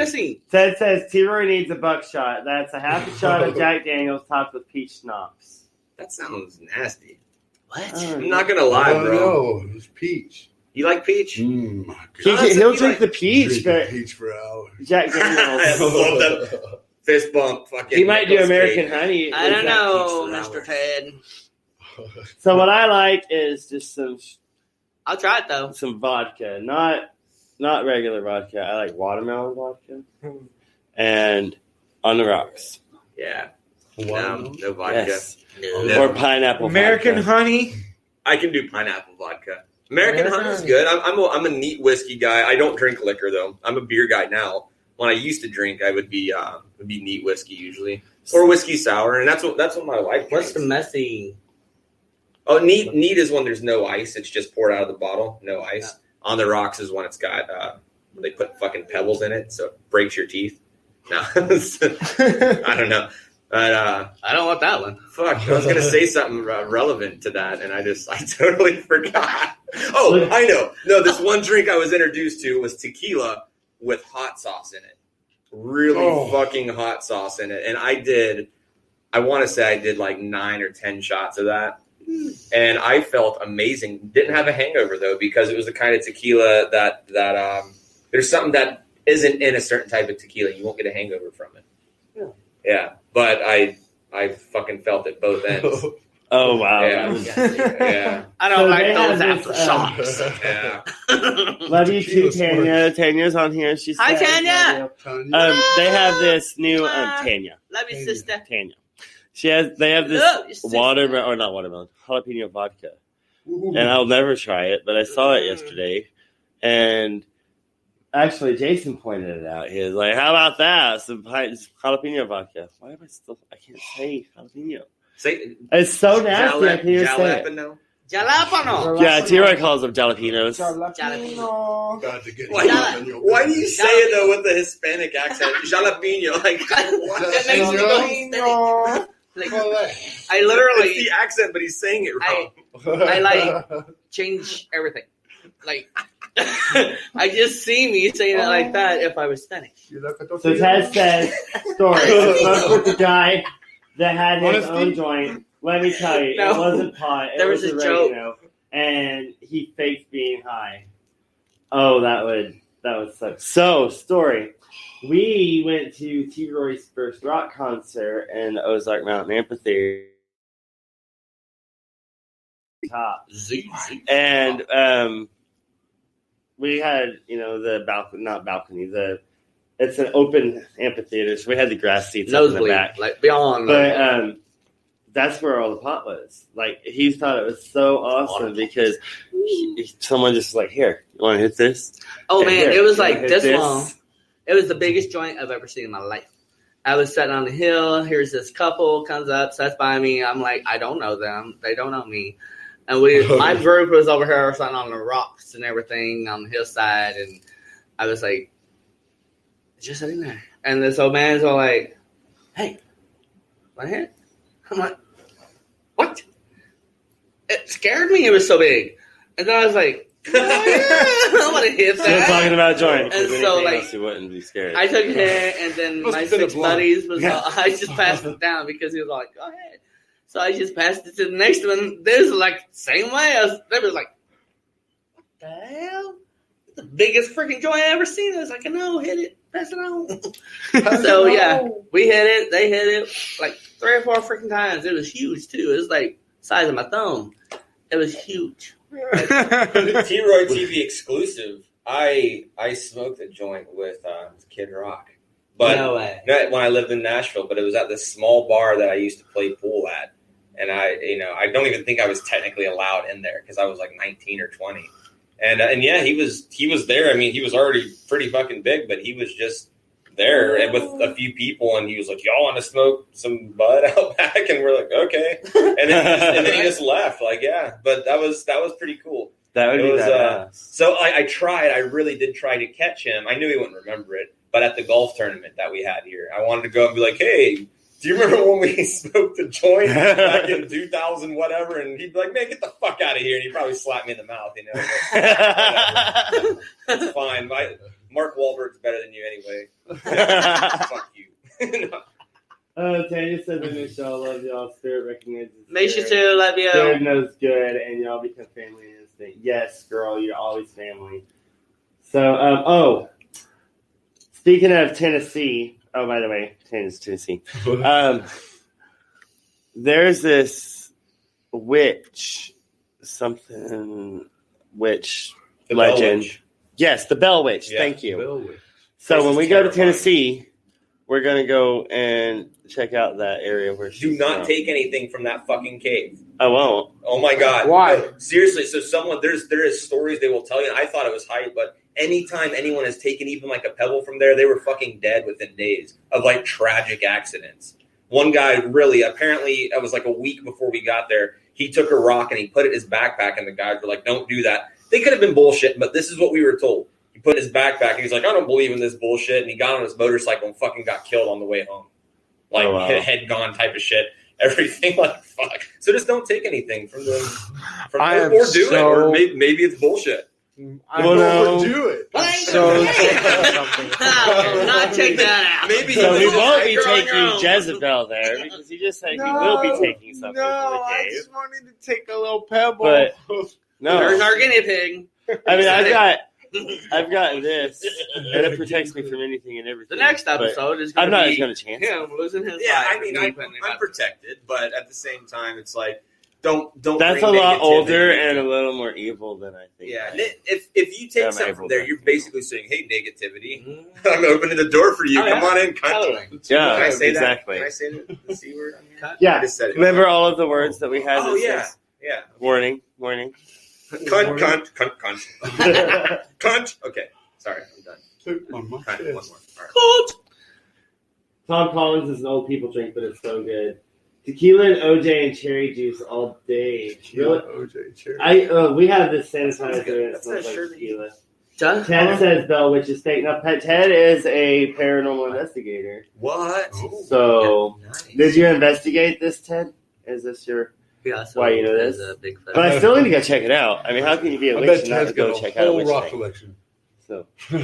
Ted says T-Roy needs a buckshot. That's a half a shot of Jack Daniels topped with peach schnapps. That sounds nasty. What? I'm not gonna lie, bro. No, it's peach. You like peach? He'll drink the peach, but peach for hours. Jack Daniels. I love that fist bump. Fucking. He might do American honey. I don't know, Mr. Ted. So what I like is just some. I'll try it though. Some vodka, not regular vodka. I like watermelon vodka, and on the rocks. Yeah, no vodka. Yes. No. Or pineapple. American vodka. honey. I can do pineapple vodka. American honey is good. I'm a neat whiskey guy. I don't drink liquor though. I'm a beer guy now. When I used to drink, I would be neat whiskey usually, or whiskey sour, and that's what my wife drinks. What's the messy? Oh, neat is when there's no ice. It's just poured out of the bottle, no ice. Yeah. On the rocks is when it's got they put fucking pebbles in it, so it breaks your teeth. No, I don't know. But I don't want that one. Fuck, I was gonna say something relevant to that, and I totally forgot. Oh, I know. No, this one drink I was introduced to was tequila with hot sauce in it. Really fucking hot sauce in it, and I want to say I did like 9 or 10 shots of that. And I felt amazing. Didn't have a hangover though, because it was the kind of tequila that there's something that isn't in a certain type of tequila. You won't get a hangover from it. Yeah. But I fucking felt it both ends. Oh wow. Yeah. I don't like those aftershocks. Yeah. Love you too, Tanya. Tanya's on here. She's hi, Tanya. They have this new Tanya. Love you, sister. Tanya. They have this jalapeno vodka. Ooh. And I'll never try it, but I saw it yesterday. And actually, Jason pointed it out. He was like, how about that? Some jalapeno vodka. Why am I can't say jalapeno. It's so nasty. I can't even say it. Jalapeno. Yeah, T-Roy calls them jalapenos. Jalapeno. Why do you say it though with the Hispanic accent? Jalapeno. Like, what? That makes me go Hispanic. Like, I literally it's the accent, but he's saying it wrong. I like change everything. Like I just see me saying it like that if I was Spanish. So Ted says story. Spoke with the guy that had his own joint. Let me tell you, it wasn't pot. It was a joke, and he faked being high. Oh, that would That was such. So, story. We went to T. Roy's first rock concert in the Ozark Mountain Amphitheater. Top. And we had, the balcony, not balcony, it's an open amphitheater, so we had the grass seats up in the back. Like beyond. But that's where all the pot was. Like, he thought it was so awesome because someone just was like, here, you want to hit this? Oh, man, here, it was like this this long. It was the biggest joint I've ever seen in my life. I was sitting on the hill. Here's this couple comes up, sits by me. I'm like, I don't know them. They don't know me. And my group was over here sitting on the rocks and everything on the hillside. And I was like, just sitting there. And this old man's all like, hey, want to hit? I'm like, what? It scared me. It was so big. And then I was like, oh, yeah, I want to hit that. Still talking about joint. And so, like, else, you wouldn't be scared. I took a hit, and then my 6 buddies was all, I just passed it down because he was like, go ahead. So I just passed it to the next one. This was like, same way. They was like, what the hell? The biggest freaking joint I ever seen. I was like, no, hit it. Pass it on. So, yeah, we hit it. They hit it like 3 or 4 freaking times. It was huge, too. It was like the size of my thumb. It was huge. T-Roy TV exclusive. I smoked a joint with Kid Rock. But no way. When I lived in Nashville, but it was at this small bar that I used to play pool at. And I don't even think I was technically allowed in there because I was like 19 or 20. And yeah, he was there. I mean, he was already pretty fucking big, but he was just there and with a few people, and he was like, "Y'all want to smoke some bud out back?" And we're like, "Okay." And then he just left. Like, yeah, but that was pretty cool. That would be badass. So I tried. I really did try to catch him. I knew he wouldn't remember it, but at the golf tournament that we had here, I wanted to go and be like, "Hey, do you remember when we smoked the joint back in 2000, whatever?" And he'd be like, "Man, get the fuck out of here." And he'd probably slap me in the mouth, It's fine. Mark Wahlberg's better than you anyway. Fuck you. Tanya said the new show, love y'all. Spirit recognizes. Miss you too, love you. Spirit knows good, and y'all become family in instant. Yes, girl, you're always family. So, speaking of Tennessee, oh, by the way, Tennessee. There's this witch legend. Yes, the Bell Witch. Yeah, thank you. So when we go to Tennessee, we're going to go and check out that area where she's Do not take anything from that fucking cave. I won't. Oh my God. Why? No, seriously. So there is stories they will tell you. And I thought it was hype, but anytime anyone has taken even like a pebble from there, they were fucking dead within days of like tragic accidents. One guy apparently it was like a week before we got there. He took a rock and he put it in his backpack, and the guys were like, "Don't do that." They could have been bullshit, but this is what we were told. He put his backpack and he's like, "I don't believe in this bullshit." And he got on his motorcycle and fucking got killed on the way home. Like head gone type of shit. Everything like fuck. So just don't take anything from them. Or do it. Or maybe it's bullshit. I will do it. So not take that out. Maybe so we won't be taking Jezebel there because he just said he will be taking something from the I cave. just wanted to take a little pebble. But no, There's our guinea pig. I mean, I've got this, and it protects me from anything and everything. The next episode is going to be I'm not going to chance him losing his Yeah, life. I mean, I'm protected, but at the same time, it's like don't. That's bring a lot negativity. older and a little more evil than I think. Yeah, if you take I'm something able from there, to. you're basically saying, "Hey, negativity, I'm opening the door for you. Oh, Come yeah. on in, cunt." Totally. Yeah, Can I say exactly. that? Can I say the C word on here? Yeah. I just said it. Remember all of the words that we had? Oh that yeah, says, yeah. warning. Cunt. Cunt. Okay, sorry, I'm done. Took my Cunt. mustache. One more. All right. Tom Collins is an old people drink, but it's so good. Tequila and OJ and cherry juice all day. Really? OJ Cherry. We have this sanitizer and it That's smells not like sure. tequila. John? Ted says Bell, which is fake. Now, Ted is a paranormal investigator. What? So, Nice. did you investigate this, Ted? Is this your... Yeah, so Why you know there's this? a big But I still need to go check it out. I mean, how can you be a I witch bet and not Ted's go got check a out a whole witch rock thing? collection. So... site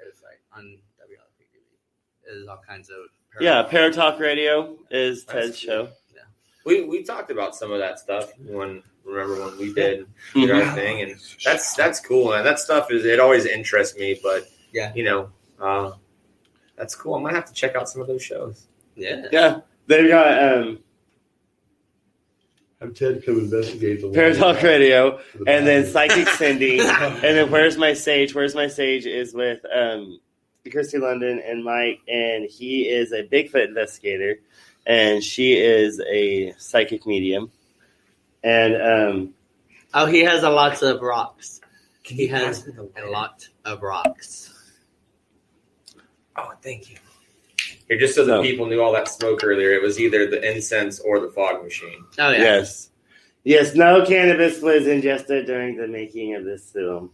is like on wlfe-dbcom. There's all kinds of Yeah, Paratalk Radio is That's Ted's show. Yeah. We talked about some of that stuff when we did our thing, and that's cool, man. That stuff it always interests me, but that's cool. I might have to check out some of those shows. Yeah. They've got have Ted come investigate the Paratalk Radio, and then Psychic Cindy, and then Where's My Sage? Where's My Sage is with Christy London and Mike, and he is a Bigfoot investigator, and she is a psychic medium. And he has a lot of rocks. He has a lot of rocks. Oh, thank you. Here, just so the people knew all that smoke earlier, it was either the incense or the fog machine. Oh, yeah. Yes, no cannabis was ingested during the making of this film.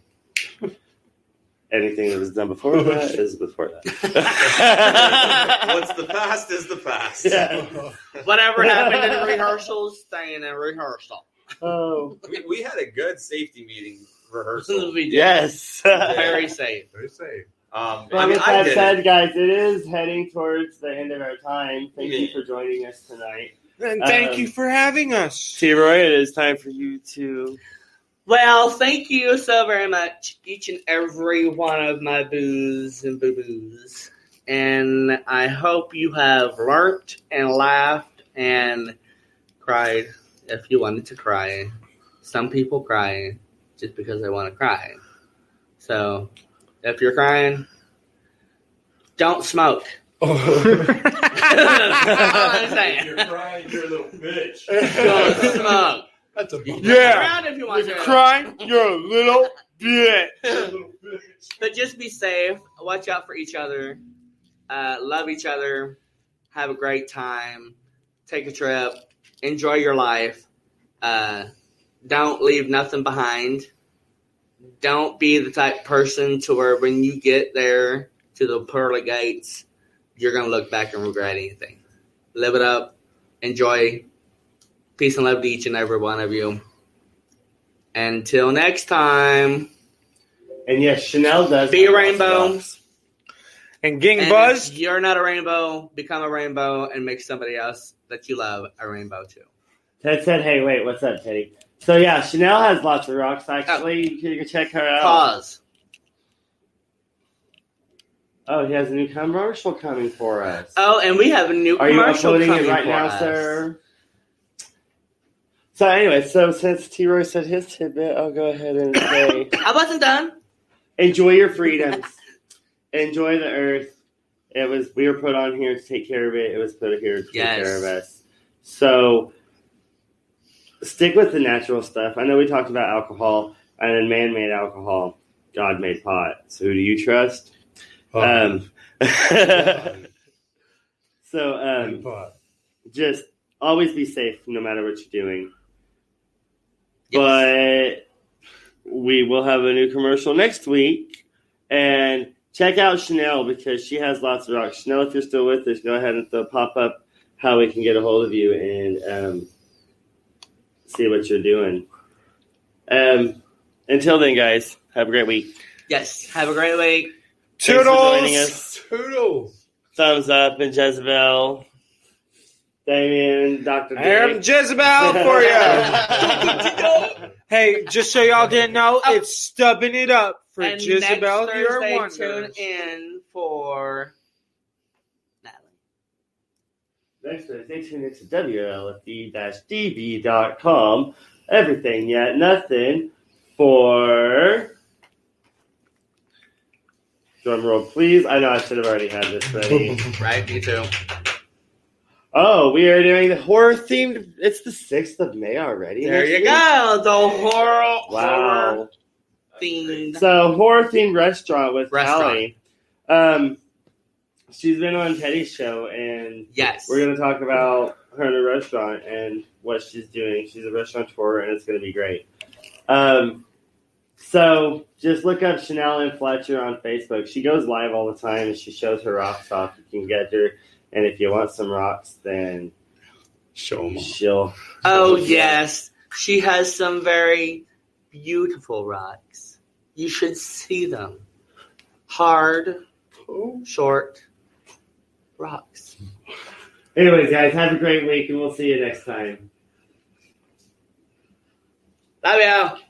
Anything that was done before that is before that. What's the past is the past. Yeah. Whatever happened in rehearsals, staying in rehearsal. Oh. We had a good safety meeting rehearsal. We did. Yes. Very safe. Very safe. But with that said, guys, it is heading towards the end of our time. Thank you for joining us tonight. And thank you for having us. T-Roy, it is time for you to... Well, thank you so very much, each and every one of my boos and boo-boos. And I hope you have learnt and laughed and cried if you wanted to cry. Some people cry just because they want to cry. So, if you're crying, don't smoke. That's all I'm saying. If you're crying, you're a little bitch. Don't smoke. That's a Around if you want if to. you're crying, you're a little bitch. But just be safe. Watch out for each other. Love each other. Have a great time. Take a trip. Enjoy your life. Don't leave nothing behind. Don't be the type of person to where when you get there to the pearly gates, you're going to look back and regret anything. Live it up. Enjoy. Peace and love to each and every one of you. Until next time. And yes, Chanel does. Be a rainbow. And getting and buzzed. If you're not a rainbow, become a rainbow and make somebody else that you love a rainbow too. Ted said, hey, wait, what's up, Teddy? So, yeah, Chanel has lots of rocks, actually. You can check her out. Pause. Oh, he has a new commercial coming for us. Oh, and we have a new commercial coming. Are you uploading coming it right for now, us. sir? So, anyway, since T-Roy said his tidbit, I'll go ahead and say... I wasn't done. Enjoy your freedoms. Enjoy the earth. We were put on here to take care of it. It was put here to take care of us. So... stick with the natural stuff. I know we talked about alcohol and then man-made alcohol. God made pot. So who do you trust? Just always be safe no matter what you're doing. Yes. But we will have a new commercial next week. And check out Chanel because she has lots of rocks. Chanel, if you're still with us, go ahead and pop up how we can get a hold of you and see what you're doing. Until then, guys, have a great week. Yes, have a great week. Thanks for joining us. Toodles. Thumbs up and Jezebel. Damien, Dr. Dick. I'm Jezebel for you. Hey, just so y'all didn't know, it's stubbing it up for and Jezebel. Next Your Thursday, wonders. tune in for Natalie. Next Thursday, tune in to wlfe-dbcom. Everything yet nothing for... Drum roll, please. I know I should have already had this ready. Right, me too. Oh, we are doing the horror themed. It's the 6th of May already. There you go. The horror themed. So, horror themed restaurant with Callie. She's been on Teddy's show, and we're going to talk about her in a restaurant and what she's doing. She's a restaurateur, and it's going to be great. So just look up Chanel and Fletcher on Facebook. She goes live all the time, and she shows her rocks off. You can get her, and if you want some rocks, then show them. Oh yes, she has some very beautiful rocks. You should see them. Hard, short rocks. Anyways, guys, have a great week, and we'll see you next time. Love you.